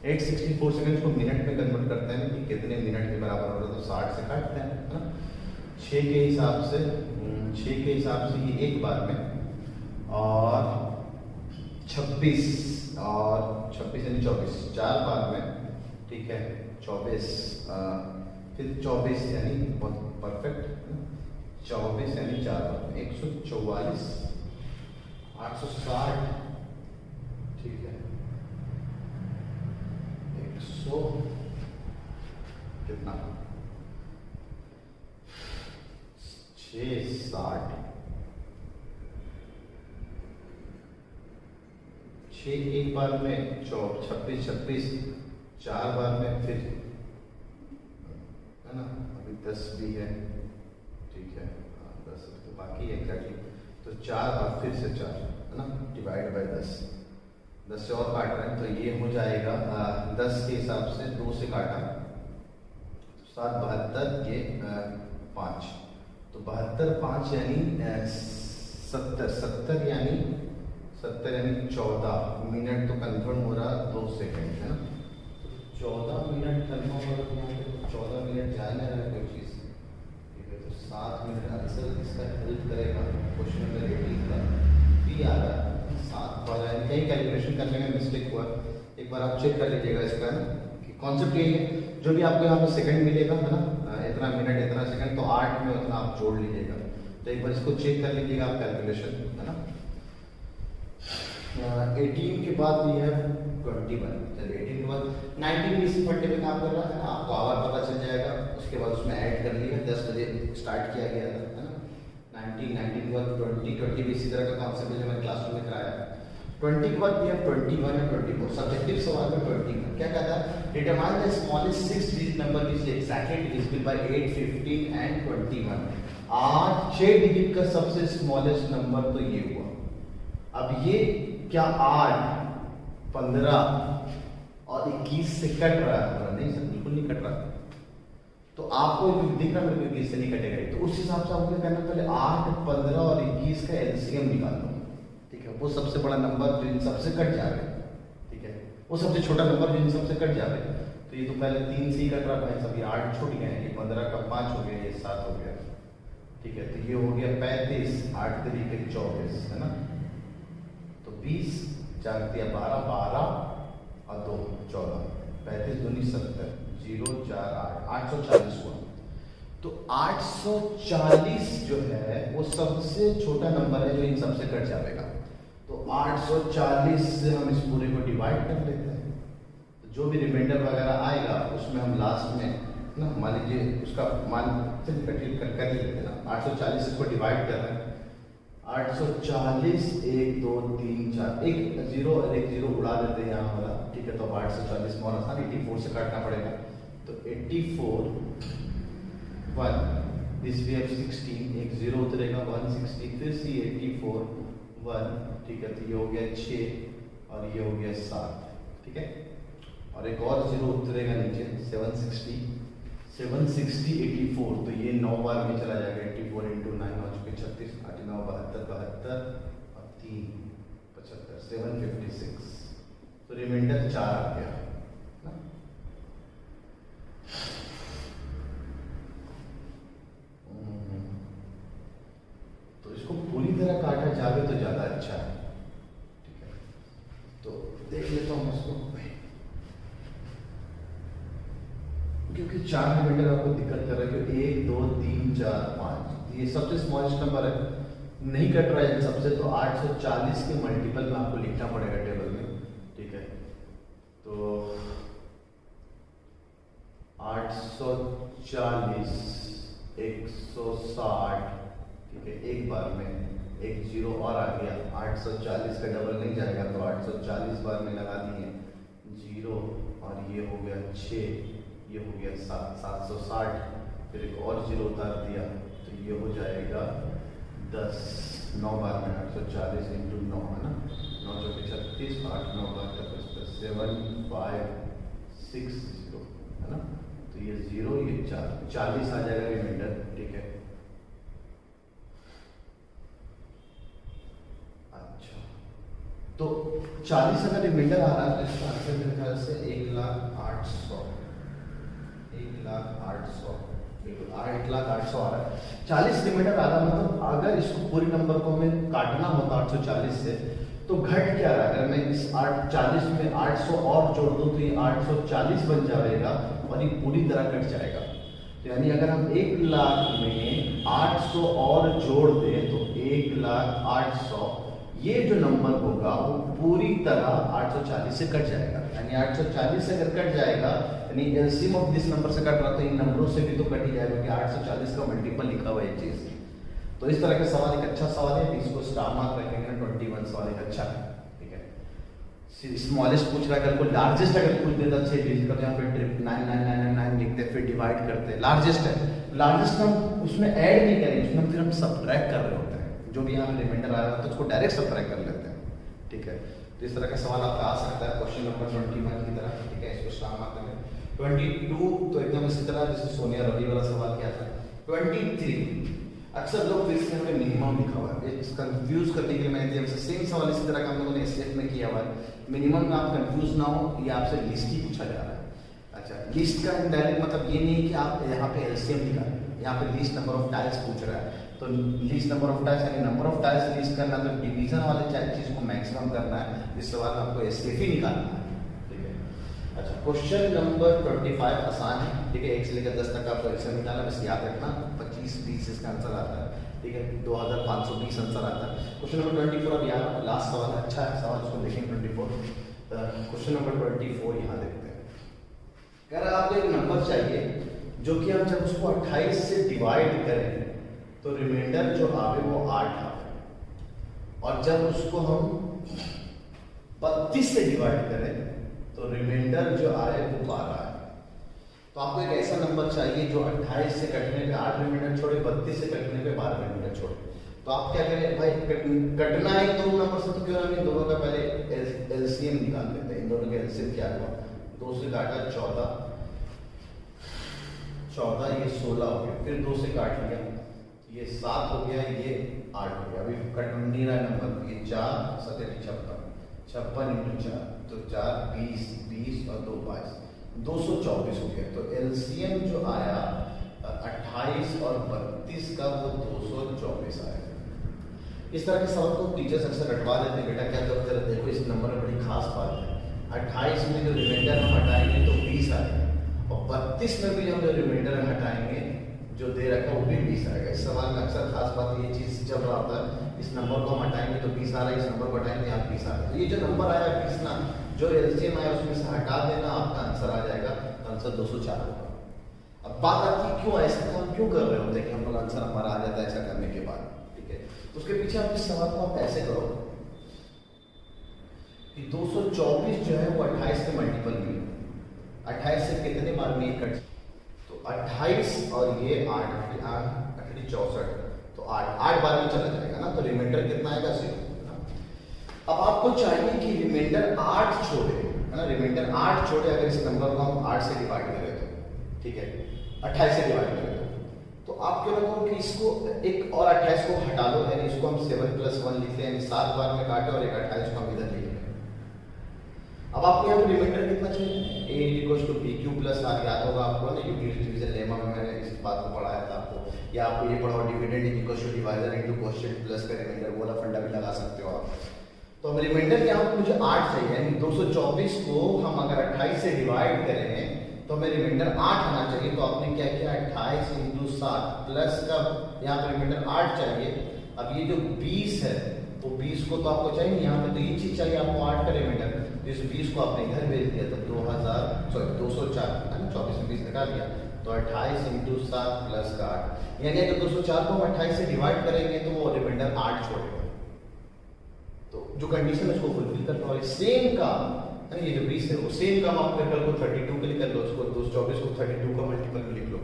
864 seconds को मिनट में कन्वर्ट करते हैं कि कितने मिनट के बराबर हो रहा है, तो 60 से काटते हैं ना। 6 के हिसाब से, 6 के हिसाब से ये एक बार में, और 26 और 26 यानी 24 4 बार में। ठीक है, 24 फिर 24 यानी बहुत परफेक्ट, 24 यानी 4 बार में 144, 860। ठीक है, 100 कितना 660, 6 एक बार में, 26 26 4 बार में, फिर है ना, अभी 10 भी है। ठीक है, 10 तो बाकी है एग्जैक्टली, तो 4 बार फिर से 4 है ना, डिवाइड बाय 10, 10 से और काट रहे हैं, तो ये हो जाएगा 10 के हिसाब से 2 से काटा, 7 72, ये 5, तो 72 5 यानी 70, 70 यानी 14 मिनट, तो कन्फर्म हो रहा 2 सेकंड है ना, 14 मिनट कन्फर्म हो रहा है यहाँ पे, 14 मिनट जाना है कोई चीज़। ठीक है, तो 7 मिनट आंसर इसका हेल्प करेगा। क्वेश्चन नंबर 18 का भी आ रहा है 7 वाला है, कहीं कैलकुलेशन करने में मिस्टेक हुआ, एक बार आप चेक कर लीजिएगा इसका ना, कि कॉन्सेप्ट यही है, जो भी आपको यहाँ पे सेकंड मिलेगा है ना, इतना मिनट इतना सेकंड, तो 8 में उतना आप जोड़ लीजिएगा। तो एक बार इसको चेक कर लीजिएगा आप कैलकुलेशन है ना। 18 के बाद भी है 21, चलिए 18 के बाद 19 इसी फट्टे में काम कर रहा है ना, आपको आवर पता चल जाएगा, उसके बाद उसमें ऐड कर लिया, 10 बजे स्टार्ट किया गया था है ना। 19 के बाद 20 भी इसी तरह का कॉन्सेप्ट है जो मैंने क्लासरूम में कराया। 20 के बाद भी है 21 और 24, सब्जेक्टिव सवाल में 21 क्या कहता है, determine the smallest 6 digit number is exactly divisible by 8, 15 and 21। 6 digit का सबसे स्मॉलेस्ट नंबर तो ये हुआ। अब ये क्या 8, 15 और 21 से कट रहा है? नहीं सर, बिल्कुल नहीं कट रहा। तो आपको दिख रहा है मेरे को 21 से नहीं कटेगा, तो उस हिसाब से आपको क्या करना, पहले 8, 15 और 21 का एलसीएम निकाल लो। ठीक है, वो सबसे बड़ा नंबर जो इन सबसे कट जा रहे हैं, ठीक है, वो सबसे छोटा नंबर जो इन सबसे कट जा रहे हैं। तो ये तो पहले 3 से ही कट रहा है, सभी 8 छूट गए हैं, ये 15 का 5 हो गया, ये 7 हो गया। ठीक है, तो ये हो गया 35, 8 तरीके 24 है ना, तो 20 4 दिया 12, 12 और 2 14, 35 दूनी 70, 0 4 8, 840 हुआ। तो 840 जो है वो सबसे छोटा नंबर है जो इन सबसे कट जाएगा। तो 840 से हम इस पूरे को डिवाइड कर लेते हैं, तो जो भी रिमाइंडर वगैरह आएगा उसमें हम लास्ट में ना, मान लीजिए उसका मान कर लेते हैं ना, 840 इसको डिवाइड कर रहे हैं, 840 1 2 3 4 एक जीरो और एक जीरो उड़ा देते हैं यहाँ वाला, ठीक है। तो 840 बहुत आसान, 84 से काटना पड़ेगा। तो 84 1 दिस वी हैव 16, एक जीरो उतरेगा 160, फिर से 84 1, ठीक है। तो ये हो गया 6 और ये हो गया 7, ठीक है। और एक और जीरो उतरेगा नीचे 760 84, तो ये 9 बार में चला जाएगा। 84 इंटू 9 हो चुके 36, 8 9 72 72 और 3 75 756। तो रिमाइंडर 4 आ गया ना। तो इसको पूरी तरह काटा जावे तो ज्यादा अच्छा है, ठीक है। तो देख लेता हूँ इसको, क्योंकि 4 रिमाइंडर आपको दिक्कत कर रहा है कि 1 2 3 4 5 ये सबसे स्मॉलेस्ट नंबर है, नहीं कट रहा है सबसे। तो 840 के मल्टीपल में आपको लिखना पड़ेगा टेबल में, ठीक है। तो 840 160, ठीक है। एक बार में एक जीरो और आ गया, 840 का डबल नहीं जाएगा, तो 840 बार में लगा दिए जीरो और ये हो गया 6, ये हो गया 760, फिर एक और जीरो उतार दिया तो ये हो जाएगा 10, 9 बार में 840 इंटू 9 है ना, 9 चौके 36, 8 9 बार 7560 है ना। तो ये जीरो ये 40 आ जाएगा रिमाइंडर, ठीक है। अच्छा, तो 40 अगर रिमाइंडर आ रहा है तो इसका आंसर मेरे ख्याल से 1,08,000 बिल्कुल 8,08,000 आ रहा है। 40 रिमाइंडर आ रहा मतलब अगर इसको पूरी नंबर को हमें काटना होता 840 से तो घट क्या रहा है। अगर मैं इस 840 में 800 और जोड़ दूं तो ये 840 बन जाएगा और ये पूरी तरह कट जाएगा। तो यानी अगर हम 1,00,000 में 800 और जोड़ दें तो 1,08,000 ये जो नंबर होगा वो पूरी तरह 840 से कट जाएगा। यानी 840 से अगर कट जाएगा यानी एलसीएम ऑफ दिस नंबर से कट रहा तो इन नंबरों से भी तो कट ही जाएगा कि 840 का मल्टीपल लिखा हुआ है चीज। तो इस तरह का सवाल एक अच्छा सवाल है, इसको स्टार मार्क रखेंगे। 21 सवाल एक अच्छा है, ठीक है। स्मॉलेस्ट पूछ रहा है, अगर कोई लार्जेस्ट अगर पूछ देता 6 डिजिट का तो यहाँ पे 99999 लिखते फिर डिवाइड करते। लार्जेस्ट है, लार्जेस्ट हम उसमें ऐड नहीं करेंगे, उसमें फिर हम सब्ट्रैक्ट कर रहे होते हैं। जो भी यहाँ पे रिमाइंडर आ रहा है तो उसको डायरेक्ट सब्ट्रैक्ट कर लेते हैं, ठीक है। तो इस तरह का सवाल आपका आ सकता है क्वेश्चन नंबर 21 की तरह, ठीक है। इसको स्टार मार्क करें। 22 तो एकदम इसी तरह जैसे सोनिया रवि वाला सवाल किया था। 23 अक्सर लोग इसमें हमें मिनिमम लिखा हुआ है, इस कंफ्यूज करने के लिए मैंने दिया सेम सवाल इसी तरह का हम लोगों ने एसएफ में किया हुआ है। मिनिमम में आप कंफ्यूज ना हो, ये आपसे लिस्ट ही पूछा जा रहा है। अच्छा, लिस्ट का इनडायरेक्ट मतलब ये नहीं कि आप यहाँ पे एलसीएम निकालें, यहाँ पे लिस्ट नंबर ऑफ टाइल्स पूछ रहा है तो लिस्ट नंबर ऑफ टाइल्स यानी नंबर ऑफ टाइल्स लिस्ट करना, तो डिवीजन वाले चीज को मैक्सिमम करना है। इस सवाल में आपको एसएफ ही निकालना है, ठीक है। अच्छा, क्वेश्चन नंबर 25 आसान है, ठीक है। 1 से लेकर 10 तक आपको एलसीएम निकालना, बस याद रखना 25-20 इसका आंसर आता है, ठीक है। 2520 आंसर आता है। क्वेश्चन नंबर 24 अब यहाँ लास्ट सवाल है, अच्छा है सवाल, इसको देखेंगे 24। क्वेश्चन नंबर 24 यहाँ देखते हैं। कह रहा है आपको एक नंबर चाहिए जो कि हम जब उसको 28 से डिवाइड करें तो रिमाइंडर जो आवे वो 8 आवे, और जब उसको हम 32 से डिवाइड करें तो रिमाइंडर जो आए वो 12 आए। तो आपको एक ऐसा नंबर चाहिए जो 28 से कटने पे 8 रिमाइंडर छोड़े, 32 से कटने पे 12 रिमाइंडर छोड़े। तो आप क्या करें भाई, कटना है दो नंबर से तो क्यों ना दोनों का पहले एलसीएम निकाल लेते हैं। इन दोनों का एलसीएम क्या हुआ, 2 से काटा 14, ये 16 हो गया, फिर 2 से काट लिया ये 7 हो गया, ये 8 हो गया। अभी कट नहीं रहा नंबर, ये 4 7 56 इंटू 4 तो 4 20 और 2 22 224 हो गया। तो एलसीएम जो आया 28 और 32 का वो 224 आया। इस तरह के सवाल को टीचर्स अक्सर रटवा देते हैं, बेटा क्या करते हैं, देखो इस नंबर में बड़ी खास बात है, 28 में जो रिमाइंडर हम हटाएंगे तो 20 आएगा, और 32 में भी हम जो रिमाइंडर हटाएंगे जो दे रखा है वो भी 20 आएगा। इस सवाल में अक्सर खास बात ये चीज चल रहा होता है, इस नंबर को हम हटाएंगे तो 20 आ रहा है, इस नंबर को हटाएंगे यहाँ 20 आ रहा है। तो ये जो नंबर आया 20 ना, जो एलसीएम आया उसमें से हटा देना, आपका आंसर आ जाएगा, आंसर 204 होगा। अब बात आती है क्यों ऐसा काम क्यों कर रहे होते हैं कि हम लोग आंसर हमारा आ जाता है ऐसा करने के बाद, ठीक ठीक है। तो उसके पीछे आप इस सवाल को आप ऐसे करो कि 224 जो है वो 28 के मल्टीपल में, 28 से कितने बार में कट, तो 28 और ये 8 64, तो 8 बार में चला जाएगा ना, तो रिमाइंडर कितना आएगा 0। अब आपको चाहिए कि रिमाइंडर 8 छोड़े, है ना, रिमाइंडर 8 छोड़े। अगर इस नंबर को हम 8 से डिवाइड करें तो ठीक है, 28 से डिवाइड करें तो आप क्या करो कि इसको एक और 28 को हटा लो, यानी इसको हम 7 + 1 लिख लें, यानी 7 बार में काटे और एक 28 को हम इधर लिख लें। अब आपको यहाँ पे रिमाइंडर कितना चाहिए, a = pq + r, याद होगा आपको ना, यूक्लिड डिवीजन लेमा में मैंने इस बात को पढ़ाया था आपको, या आपको ये पढ़ा डिविडेंड = डिवाइजर × कोएफिशिएंट प्लस का रिमाइंडर, वो वाला फंडा भी लगा सकते हो आप। तो अब रिमाइंडर यहाँ पे मुझे 8 चाहिए, यानी 224 को हम अगर 28 से डिवाइड करें तो हमें रिमाइंडर 8 आना चाहिए। तो आपने क्या किया, 28 × 7 प्लस का यहाँ पे रिमाइंडर 8 चाहिए। अब ये जो 20 है वो 20 को तो आपको चाहिए यहाँ पे, तो ये चीज चाहिए आपको 8 का रिमाइंडर, तो इस 20 को आपने इधर भेज दिया, तो 204 है ना, 24 में 20 घटा दिया, तो 28 × 7 प्लस का 8, यानी अगर 204 को हम 28 से डिवाइड करेंगे तो वो रिमाइंडर 8 छोड़ेगा। तो जो कंडीशन उसको फुलफिल करना है। सेम काम है, ये जो 20 है वो सेम काम आप कल को 32 के लिए कर लो, उसको 224 को 32 का मल्टीपल में लिख लो।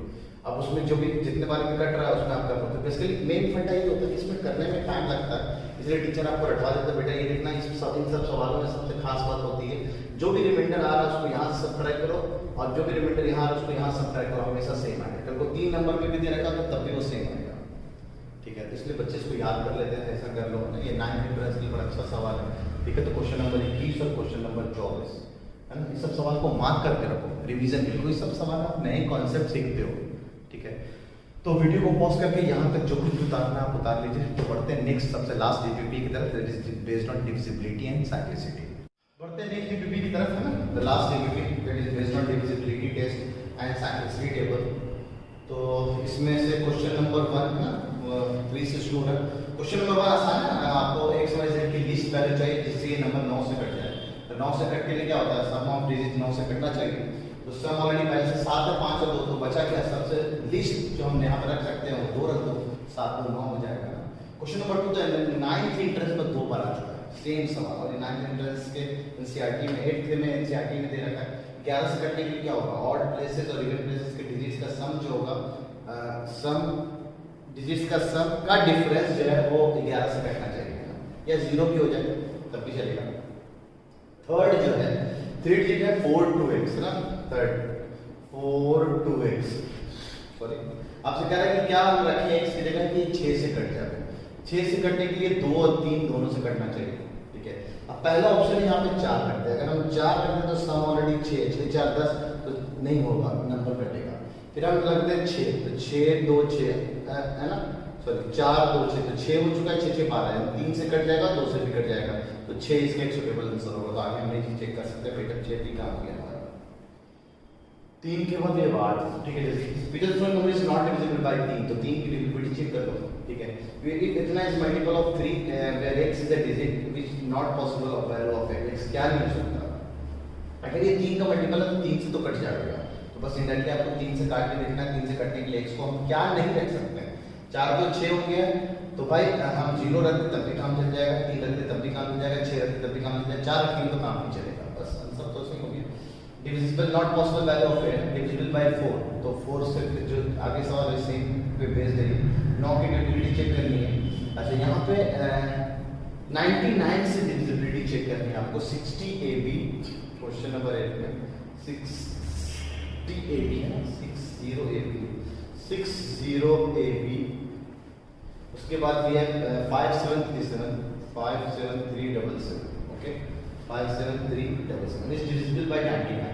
अब उसमें जो भी जितने बार में कट रहा है उसमें आप कर लो। तो बेसिकली मेन फंडा ये होता है, इसमें करने में टाइम लगता है, इसलिए टीचर आपको रटवा देता है, बेटा ये देखना, इन सब सवालों में सबसे खास बात होती है जो भी रिमाइंडर आ रहा है उसको यहाँ से सब्ट्रैक्ट करो, और जो भी रिमाइंडर यहाँ आ रहा है उसको यहाँ सब्ट्रैक्ट करो, हमेशा सेम आएगा। कल को 3 नंबर में भी दे रखा तो तब भी वो सेम आएगा, ठीक है। तो इसलिए बच्चे इसको याद कर लेते हैं, ऐसा कर लो ना। ये 9th प्रिंसिपल का बड़ा अच्छा सवाल है, ठीक है। तो क्वेश्चन नंबर 21 और क्वेश्चन नंबर 24 है ना, ये सब सवाल को मार्क करके रखो, रिवीजन के लिए। ये सब सवाल आप नए कॉन्सेप्ट सीखते हो, ठीक है। तो वीडियो को पॉज करके यहाँ तक जो कुछ उतारना आप उतार लीजिए। तो बढ़ते हैं नेक्स्ट सबसे लास्ट डीपीपी की तरफ, that is based on divisibility and cyclicity. बढ़ते हैं नेक्स्ट डीपीपी की तरफ, है ना, the last DPP that is based on divisibility test and cyclicity table. तो इसमें से क्वेश्चन नंबर 1 ना 3 से शुरू है। क्वेश्चन नंबर 1 आसान है, आपको x y z की लिस्ट वैल्यू चाहिए जिससे ये नंबर 9 से कट जाए। तो 9 से कट के लिए क्या होता है, सम ऑफ डिजिट 9 से कटना चाहिए। तो सम ऑलरेडी पहले से 7 है, 5 और 2, तो बचा क्या, सबसे लिस्ट जो हम यहाँ पर रख सकते हैं वो 2 रख दो, 7 2 9 हो जाएगा। क्वेश्चन नंबर 2 तो 9th एंट्रेंस में 2 बार आ चुका है सेम सवाल, और 9th एंट्रेंस के एनसीईआरटी में 8th में एनसीईआरटी में दे रखा है। 11 से कटने के लिए क्या होगा, ऑड प्लेसेस और इवन प्लेसेस के डिजिट्स का सम जो होगा, सम डिजिट्स का सम का डिफरेंस जो है वो 11 से कटना चाहिए, या 0 भी हो जाए तब भी चलेगा। थर्ड जो है 3 डिजिट है 4 2x ना, थर्ड 4 2x, सॉरी आपसे कह रहा है कि क्या हम रखें x की जगह कि 6 से कट जाए। 6 से कटने के लिए 2 और 3 दोनों से कटना चाहिए, ठीक है। अब पहला ऑप्शन यहाँ पे 4 करते हैं, अगर हम 4 करते हैं तो सम ऑलरेडी 6 4 10 तो नहीं होगा, नंबर कटेगा। फिर हम लगते हैं 6, तो 6 2 6 है ना, सॉरी 4 2 6, तो 6 हो चुका है, 6 6 12 है, 3 से कट जाएगा, 2 से भी कट जाएगा, तो 6 इसका एक सुटेबल आंसर होगा। तो आगे हम ये चीज चेक कर सकते हैं, बेटा 6 भी काम किया हमारा। 3 के बाद ये 8, ठीक है। Which number is not divisible by 3, तो 3 की डिविजिबिलिटी चेक कर लो, ठीक है। इफ इतना is multiple of 3 where x is a digit which not possible of value of x, क्या नहीं हो सकता। अगर ये 3 का मल्टीपल है तो 3 से तो कट जाएगा, तो बस इनडायरेक्टली आपको 3 से काट के देखना है। 3 से कटने के लिए x को हम क्या नहीं रख सकते हैं, 4 2 6 हो गया, तो भाई हम 0 रखते तब भी काम चल जाएगा, 3 रखते तब भी काम चल जाएगा, 6 रखते तब भी काम चल जाएगा, 4 रखेंगे तो काम नहीं चलेगा। बस आंसर तो सही हो गया। Divisible not possible value of a, divisible by 4, तो 4 से जो आगे सवाल है सेम पे बेस्ड है, 9 की डिविजिबिलिटी चेक करनी है। अच्छा यहाँ पे 99 से डिविजिबिलिटी चेक करनी है आपको। 60 AB क्वेश्चन नंबर 8 में 60 AB है ना, 60 AB। उसके बाद भी है 5737 57377, ओके 57377 इज डिविजिबल बाय 99।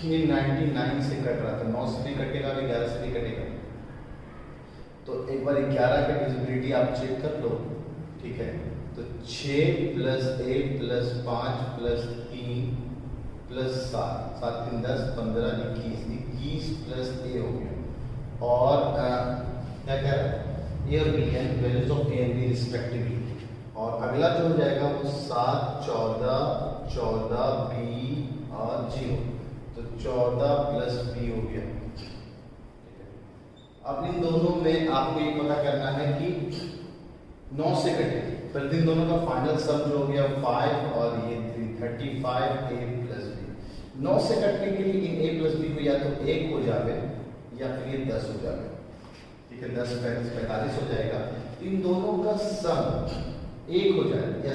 ये 99 से कट रहा था, 9 से भी कटेगा, 11 से भी कटेगा। तो एक बार 11 की डिविजिबिलिटी आप चेक कर लो, ठीक है। तो 6 + 1 + 5 + 3 + 7 7 3 10 15 21 21 + a हो गया। और क्या कह रहा है, ए और B and values of A and B respectively. और अगला जो हो जाएगा वो 7 14 14 बी और 0, तो 14 + b हो गया। अब इन दोनों में आपको ये पता करना है कि 9 से कटे, फिर इन दोनों का फाइनल सम जो हो गया 5 और ये 3, 35 a प्लस बी। 9 से कटने के लिए इन a प्लस बी को या तो 1 हो जावे या फिर ये 10 हो जावे, ठीक है, 10 45 हो जाएगा। इन दोनों का सम 1 हो जाए या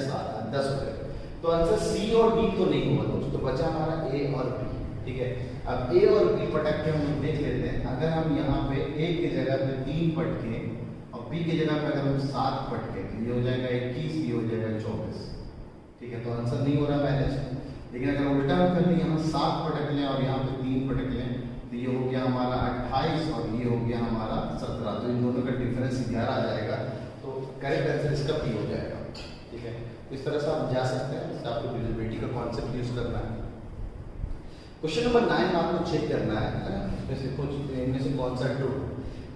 10 हो जाएगा, तो आंसर सी और डी तो नहीं होगा दोस्तों, तो बचा हमारा ए और बी, ठीक है। अब ए और बी पटक के हम देख लेते हैं। अगर हम यहाँ पे ए की जगह पे 3 पटके और बी की जगह पे अगर हम 7 पटके, ये हो जाएगा 21, ये हो जाएगा 24, ठीक है, तो आंसर नहीं हो रहा मैनेज। लेकिन अगर उल्टा हम कर लें, यहाँ 7 पटक लें और यहाँ पे 3 पटक लें, तो ये हो गया हमारा 28 और ये हो गया हमारा 17, तो इन दोनों का डिफरेंस 11 आ जाएगा, तो करेक्ट आंसर इसका पी हो जाएगा, ठीक है। इस तरह से आप जा सकते हैं, इसका आपको डिविजिबिलिटी का कॉन्सेप्ट यूज करना है। क्वेश्चन नंबर 9 आपको चेक करना है ना, इसमें से कुछ इनमें से कौन सा true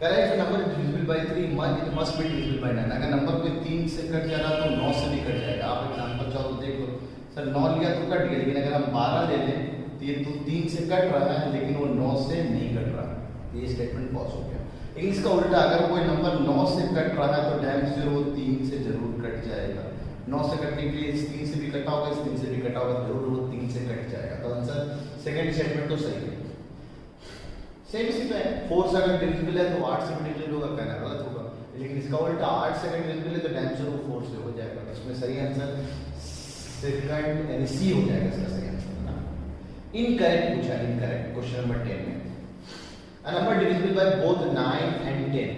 correct. Number divisible by 3 it must be divisible by 9। अगर नंबर कोई 3 से कट जा रहा तो 9 से भी कट जाएगा। आप एग्जांपल चाहो तो देख लो, सर 9 लिया तो कट गया, लेकिन अगर हम 12 ले लें तो ये तो 3 से कट रहा है लेकिन वो 9 से नहीं कट रहा, ये स्टेटमेंट फॉल्स हो गया। लेकिन इसका उल्टा, अगर कोई नंबर 9 से कट रहा है तो डैम से वो 3 से जरूर कट जाएगा। 9 से कटने के लिए इस 3 से भी कटा होगा, इस 3 से भी कटा होगा, जरूर वो 3 से कट जाएगा, तो आंसर सेकंड स्टेटमेंट तो सही है। सेम इसी पे 4 से अगर डिविजिबल है तो 8 से भी डिविजिबल होगा, कहना गलत होगा। लेकिन इसका उल्टा 8 से अगर डिविजिबल है तो डैम से वो 4 से हो जाएगा, तो इसमें सही आंसर सेकंड यानी सी हो जाएगा इसका सही आंसर ना। इनकरेक्ट पूछा, इनकरेक्ट क्वेश्चन नंबर 10 में। A number divisible by both 9 and 10,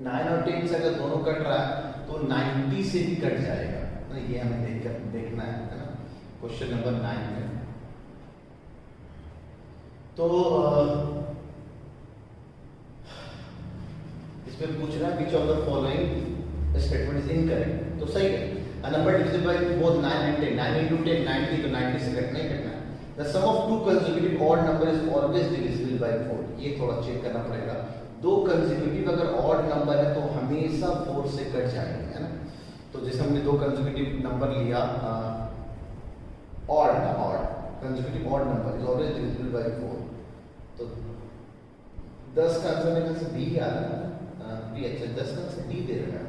9 और 10 से अगर दोनों कट रहा है तो 90 से भी कट जाएगा, तो ये हमें देखना है ना क्वेश्चन नंबर 9 में। तो इसमें पूछ रहा है which of the following statement is incorrect, तो सही है। A number divisible by both 9 and 10, 9 into 10 90, तो 90 से कटना ही कटना है। The sum of two consecutive odd number is always divisible by 4, ये थोड़ा चेक करना पड़ेगा। दो कंसेक्यूटिव अगर ऑड नंबर है तो हमेशा 4 से कट जाएंगे, है ना। तो जैसे हमने दो कंसेक्यूटिव नंबर लिया, odd consecutive odd number is always divisible by 4, तो 10 का आंसर मेरे से बी आ रहा है, बी अच्छा 10 का आंसर डी दे रहा है,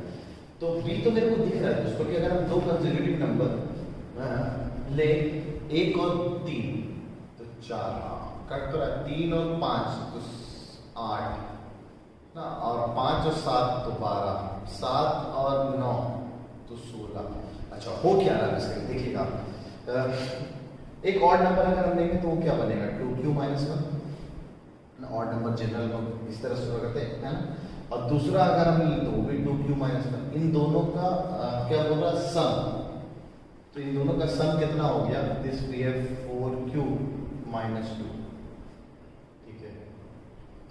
तो बी तो मेरे को दिख रहा है दोस्तों कि अगर हम दो कंसेक्यूटिव नंबर ले 1 और 3 तो 4 कट तो रहा है, 3 और 5 तो 8 ना, और 5 और 7 तो 12, 7 और 9 तो 16। अच्छा हो क्या रहा है इसका देखिएगा, एक ऑड नंबर अगर हम लेंगे तो वो क्या बनेगा 2q - 1 ना, ऑड नंबर जनरल में इस तरह से करते हैं है ना। और दूसरा अगर हम लें तो वो भी 2q - 1, इन दोनों का क्या बोल रहा है सम, तो इन दोनों का सम कितना हो गया, दिस वी हैव 4q - 2, ठीक है,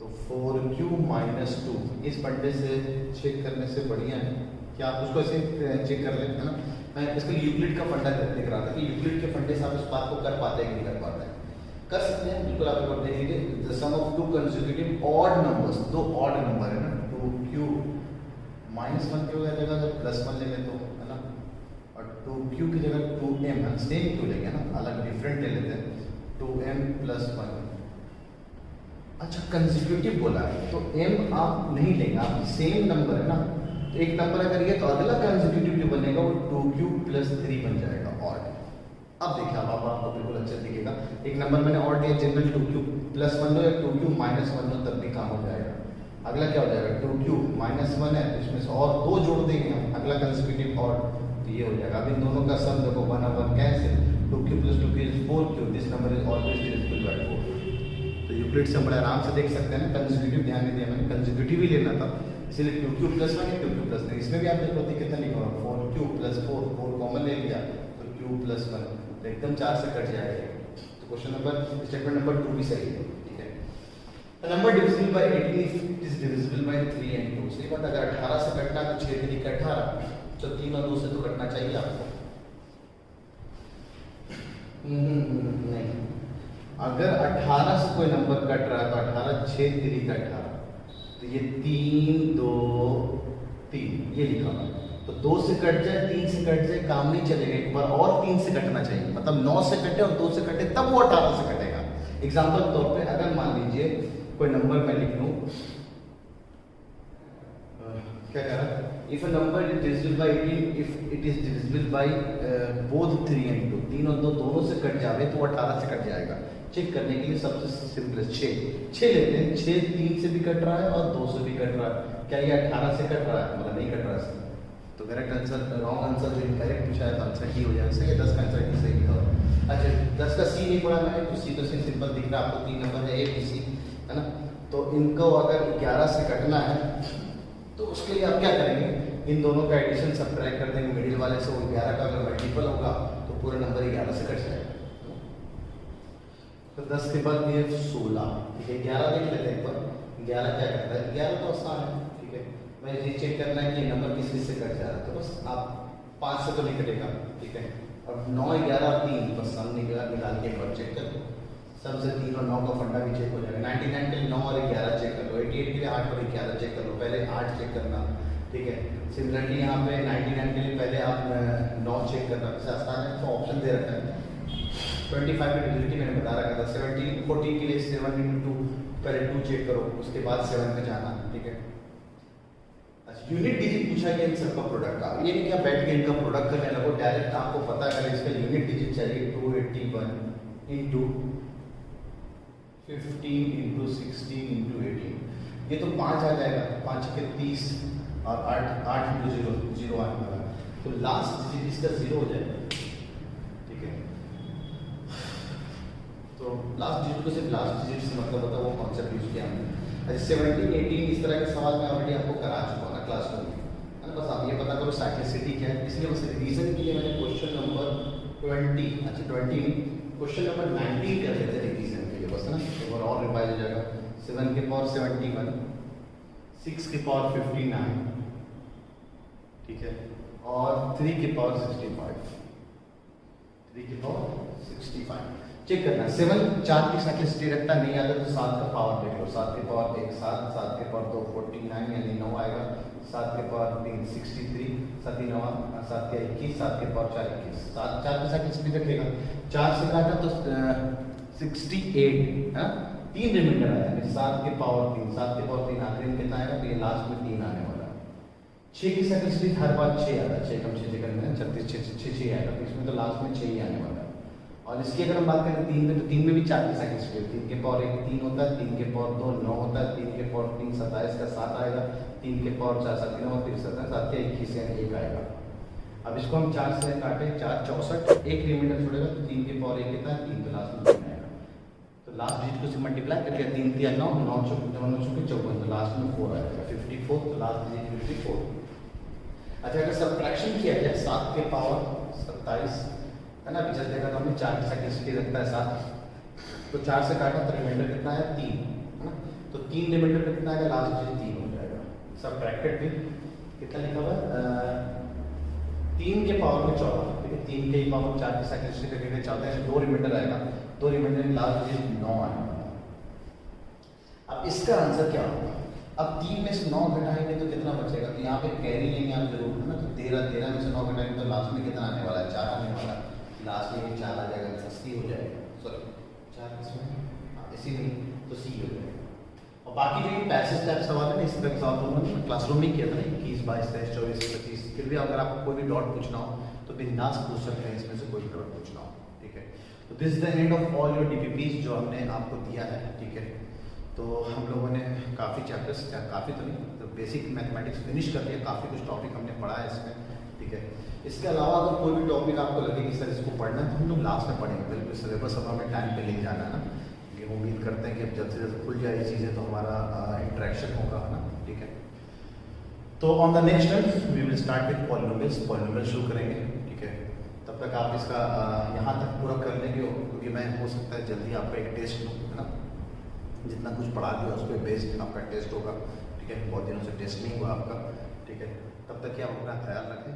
तो 4q - 2 इस फंडे से चेक करने से बढ़िया है कि आप उसको ऐसे चेक कर लेते हैं ना। मैं इसके लिए यूक्लिड का फंडा देख रहा था कि यूक्लिड के फंडे से आप इस बात को कर पाते हैं कि नहीं कर पाते हैं, कर सकते हैं बिल्कुल। आप एक बार देख लीजिए, the sum of two consecutive odd numbers, दो ऑड नंबर है ना, 2q - 1 की जगह जब +1 लेंगे तो है ना, और 2q की जगह 2m, हम सेम क्यों लेंगे ना, अलग डिफरेंट ले लेते हैं, 2m + 1। अच्छा कंसेक्यूटिव बोला है तो m आप नहीं लेंगे, आप सेम नंबर है ना, तो एक नंबर अगर ये तो अगला कंसेक्यूटिव जो बनेगा वो 2q + 3 बन जाएगा ऑड। अब देखिए अब आपको बिल्कुल अच्छा दिखेगा, एक नंबर मैंने ऑड दिया जनरल 2q + 1 लो या 2q - 1 लो तब भी काम हो जाएगा। अगला क्या हो जाएगा 2q - 1 है, इसमें से और 2 जोड़ देंगे हम, अगला कंसेक्यूटिव ऑड, तो ये हो जाएगा। अब इन दोनों का सम देखो 1 और 1 cancel, 2q + 2q is 4q, this number is always divisible by 4। तो यूक्लिड से हम बड़े आराम से देख सकते हैं ना, कंसेक्यूटिव ध्यान नहीं दिया मैंने, कंसेक्यूटिव ही लेना था, इसलिए 2q + 1 है 2q + 3, इसमें भी आप देखो कितना लिखा हुआ 4q + 4, 4 कॉमन ले लिया तो q + 1, तो एकदम 4 से कट जाएगा। तो क्वेश्चन नंबर स्टेटमेंट नंबर 2 भी सही है, ठीक है। A number divisible by 18 is divisible by 3 and 2, सही बात। अगर 18 से कटना तो 6 3 का 18, तो 3 और 2 से तो कटना चाहिए आपको। नहीं, अगर 18 से कोई नंबर कट रहा है तो 18 6 3 का 18, तो ये 3 2 3 ये लिखा हुआ है, तो 2 से कट जाए 3 से कट जाए काम नहीं चलेगा, एक बार और 3 से कटना चाहिए, मतलब 9 से कटे और 2 से कटे तब वो 18 से कटेगा। एग्जाम्पल के तौर पे अगर मान लीजिए कोई नंबर मैं लिख लूँ क्या कह रहा है? If a number is divisible by 18 if it is divisible by both 3 and 2, 3 और 2 दोनों से कट जावे तो 18 से कट जाएगा। चेक करने के लिए सबसे सिंपलेस्ट 6 लेते हैं। 6 3 से भी कट रहा है और 2 से भी कट रहा है। क्या ये 18 से कट रहा है? मतलब नहीं कट रहा है। तो करेक्ट आंसर, रॉन्ग आंसर जो इनकरेक्ट पूछा है तो आंसर डी हो जाएगा। सही है, 10 का आंसर डी सही लिखा हुआ। अच्छा 10 का सी नहीं पढ़ा मैंने, तो सी तो सिंपल दिख रहा है आपको, 3 नंबर है ए बी सी, है ना। तो इनको अगर 11 से कटना है तो उसके लिए आप क्या करेंगे? इन दोनों का एडिशन सब्ट्रैक्ट कर देंगे मिडिल वाले से। वो 11 का अगर मल्टीपल होगा तो पूरा नंबर 11 से कट जाएगा। तो 10 के बाद ये 16, ठीक है। 11 देख लेते हैं एक बार, 11 क्या करता है? 11 तो आसान है, ठीक है। मैं ये चेक करना है कि नंबर किस किस से कट जा रहा है, तो बस आप 5 से तो नहीं कटेगा, ठीक है। अब 9 11 3 बस हम निकाल के एक बार चेक कर लो। सबसे 3 और 9 का फंडा भी चेक हो जाएगा। 99 के लिए 9 और 11 चेक कर लो। 88 के लिए 8 और 11 चेक कर लो। पहले 8 चेक करना, ठीक है। सिमिलरली यहाँ पे 99 के लिए पहले आप 9 चेक करना। वैसे आसान है, तो ऑप्शन दे रखा है। 25 की डिजिबिलिटी मैंने बता रखा था। 17 14 के लिए 7 into 2 पहले 2 चेक करो, उसके बाद 7 पे जाना, ठीक है। अच्छा यूनिट डिजिट पूछा गया इन सबका प्रोडक्ट का। ये नहीं क्या बैठ के इनका प्रोडक्ट करने लगो, डायरेक्ट आपको पता करें इसका यूनिट डिजिट चाहिए। 281 into 15 into 16 into 18, ये तो 5 आ जाएगा। 5 के 30 और 8 into 0 0 आने वाला, तो लास्ट डिजिट इसका 0 हो जाएगा, ठीक है। तो लास्ट डिजिट को सिर्फ लास्ट डिजिट से मतलब होता है, वो कॉन्सेप्ट यूज किया हमने। 17 18 इस तरह के सवाल मैं ऑलरेडी आपको करा चुका हूँ ना क्लास में, है ना। बस आप ये पता करो साइक्लिसिटी क्या है। इसलिए बस रिवीजन के लिए मैंने क्वेश्चन नंबर 20, अच्छा 20 क्वेश्चन नंबर 19 कर लेते हैं रिवीजन के लिए, बस है ना। एक बार और रिवाइज हो जाएगा। 7 के पावर 71, 6 के पावर 59, ठीक है, और 3 के पावर 65, 3 के पावर 65 चेक करना। 7 4 की साइक्लिसिटी रखता नहीं आता तो 7 का पावर देख लो। 7 के पावर 1 7, 7 के पावर 2 49 यानी 9 आएगा। 7 के पावर 3 63, 7 9 7 के 21, 7 के पावर 4 21, 7 4 की साइक्लिसिटी रखेगा। 4 से काटा तो 68, है 3 रिमाइंडर आया। 7 के पावर 3, 7 के पावर 3 आखिरी में कितना आएगा? तो ये लास्ट में 3 आने वाला है। 6 की साइक्लिसिटी हर बार 6 आता है। 6 कम 6 करना है 36 6 आएगा, तो इसमें तो लास्ट में 6 ही आने वाला है। और इसकी अगर हम बात करें 3 में, तो 3 में भी 4 की साइक्लिसिटी। 3 के पावर 1 3 होता है, 3 के पावर 2 9 होता है, 3 के पावर 3 27 का 7 आएगा, 3 के पावर 4 7 9 63 7 के 21 यानी 1 आएगा। अब इसको हम 4 से काटे, 4 64, एक रिमाइंडर छोड़ेगा तो 3 के पावर 1 कितना है? 3, तो लास्ट में 3 आएगा। तो लास्ट डिजिट को से मल्टीप्लाई करके 3 3 9 9 चौके 54, तो लास्ट में 4 आएगा 54, तो लास्ट डिजिट 54। अच्छा अगर सब्ट्रैक्शन किया जाए 7 के पावर 27, है ना, पिछले देखा तो हमने 4 की साइक्लिसिटी रखता है 7, तो 4 से काटा तो रिमाइंडर कितना है? 3, है ना। तो 3 रिमाइंडर कितना आएगा? लास्ट डिजिट 3 हो जाएगा। सब्ट्रैक्टेड भी कितना लिखा हुआ है? 3 के पावर में 14, ठीक है। 3 के पावर 4 की साइक्लिसिटी रखेंगे 14 है, 2 रिमाइंडर आएगा, 2 रिमाइंडर में लास्ट डिजिट 9 आएगा। अब इसका आंसर क्या होगा? अब 3 में से 9 घटाएंगे तो कितना बचेगा? तो यहाँ पे कैरी लेंगे आप जरूर, है ना। तो 13 में से 9 घटाएंगे तो लास्ट में कितना आने वाला है? 4 आने वाला है। लास्ट में 4 आ जाएगा, 80 हो जाएगा। सॉरी 4 किसमें? इसी में, तो सी हो जाएगा। और बाकी जो पैसेज टाइप सवाल है ना, इस तरह के सवाल तो मैं क्लासरूम में किया था ना, 21 22 23 24 25। फिर भी अगर आपको कोई भी डॉट पूछना हो तो बिंदास पूछ सकते हैं, इसमें से कोई भी डॉट पूछना हो, ठीक है। तो this is the end of all your DPPs जो हमने आपको दिया है, ठीक है। तो हम लोगों ने काफ़ी चैप्टर्स, काफ़ी तो नहीं, तो बेसिक मैथमेटिक्स फिनिश कर दिया। काफ़ी कुछ टॉपिक हमने पढ़ा है इसमें, ठीक है। इसके अलावा अगर कोई भी टॉपिक आपको लगे कि सर इसको पढ़ना है तो हम लोग लास्ट में पढ़ेंगे। बिल्कुल सिलेबस अब हमें टाइम पे लेके जाना है ना। ये उम्मीद करते हैं कि अब जल्द से जल्द खुल जाए ये चीज़ें, तो हमारा इंटरेक्शन होगा, है ना, ठीक है। तो on the next time we will start with polynomials. Polynomial शुरू करेंगे, ठीक है। तब तक आप इसका यहाँ तक पूरा कर लेंगे, क्योंकि मैं हो सकता है जल्दी आपका एक टेस्ट लूँ, है ना। जितना कुछ पढ़ा दिया उस पर बेस्ड आपका टेस्ट होगा, ठीक है। बहुत दिनों से टेस्ट नहीं हुआ आपका, ठीक है। तब तक कि आप अपना ख्याल रखें।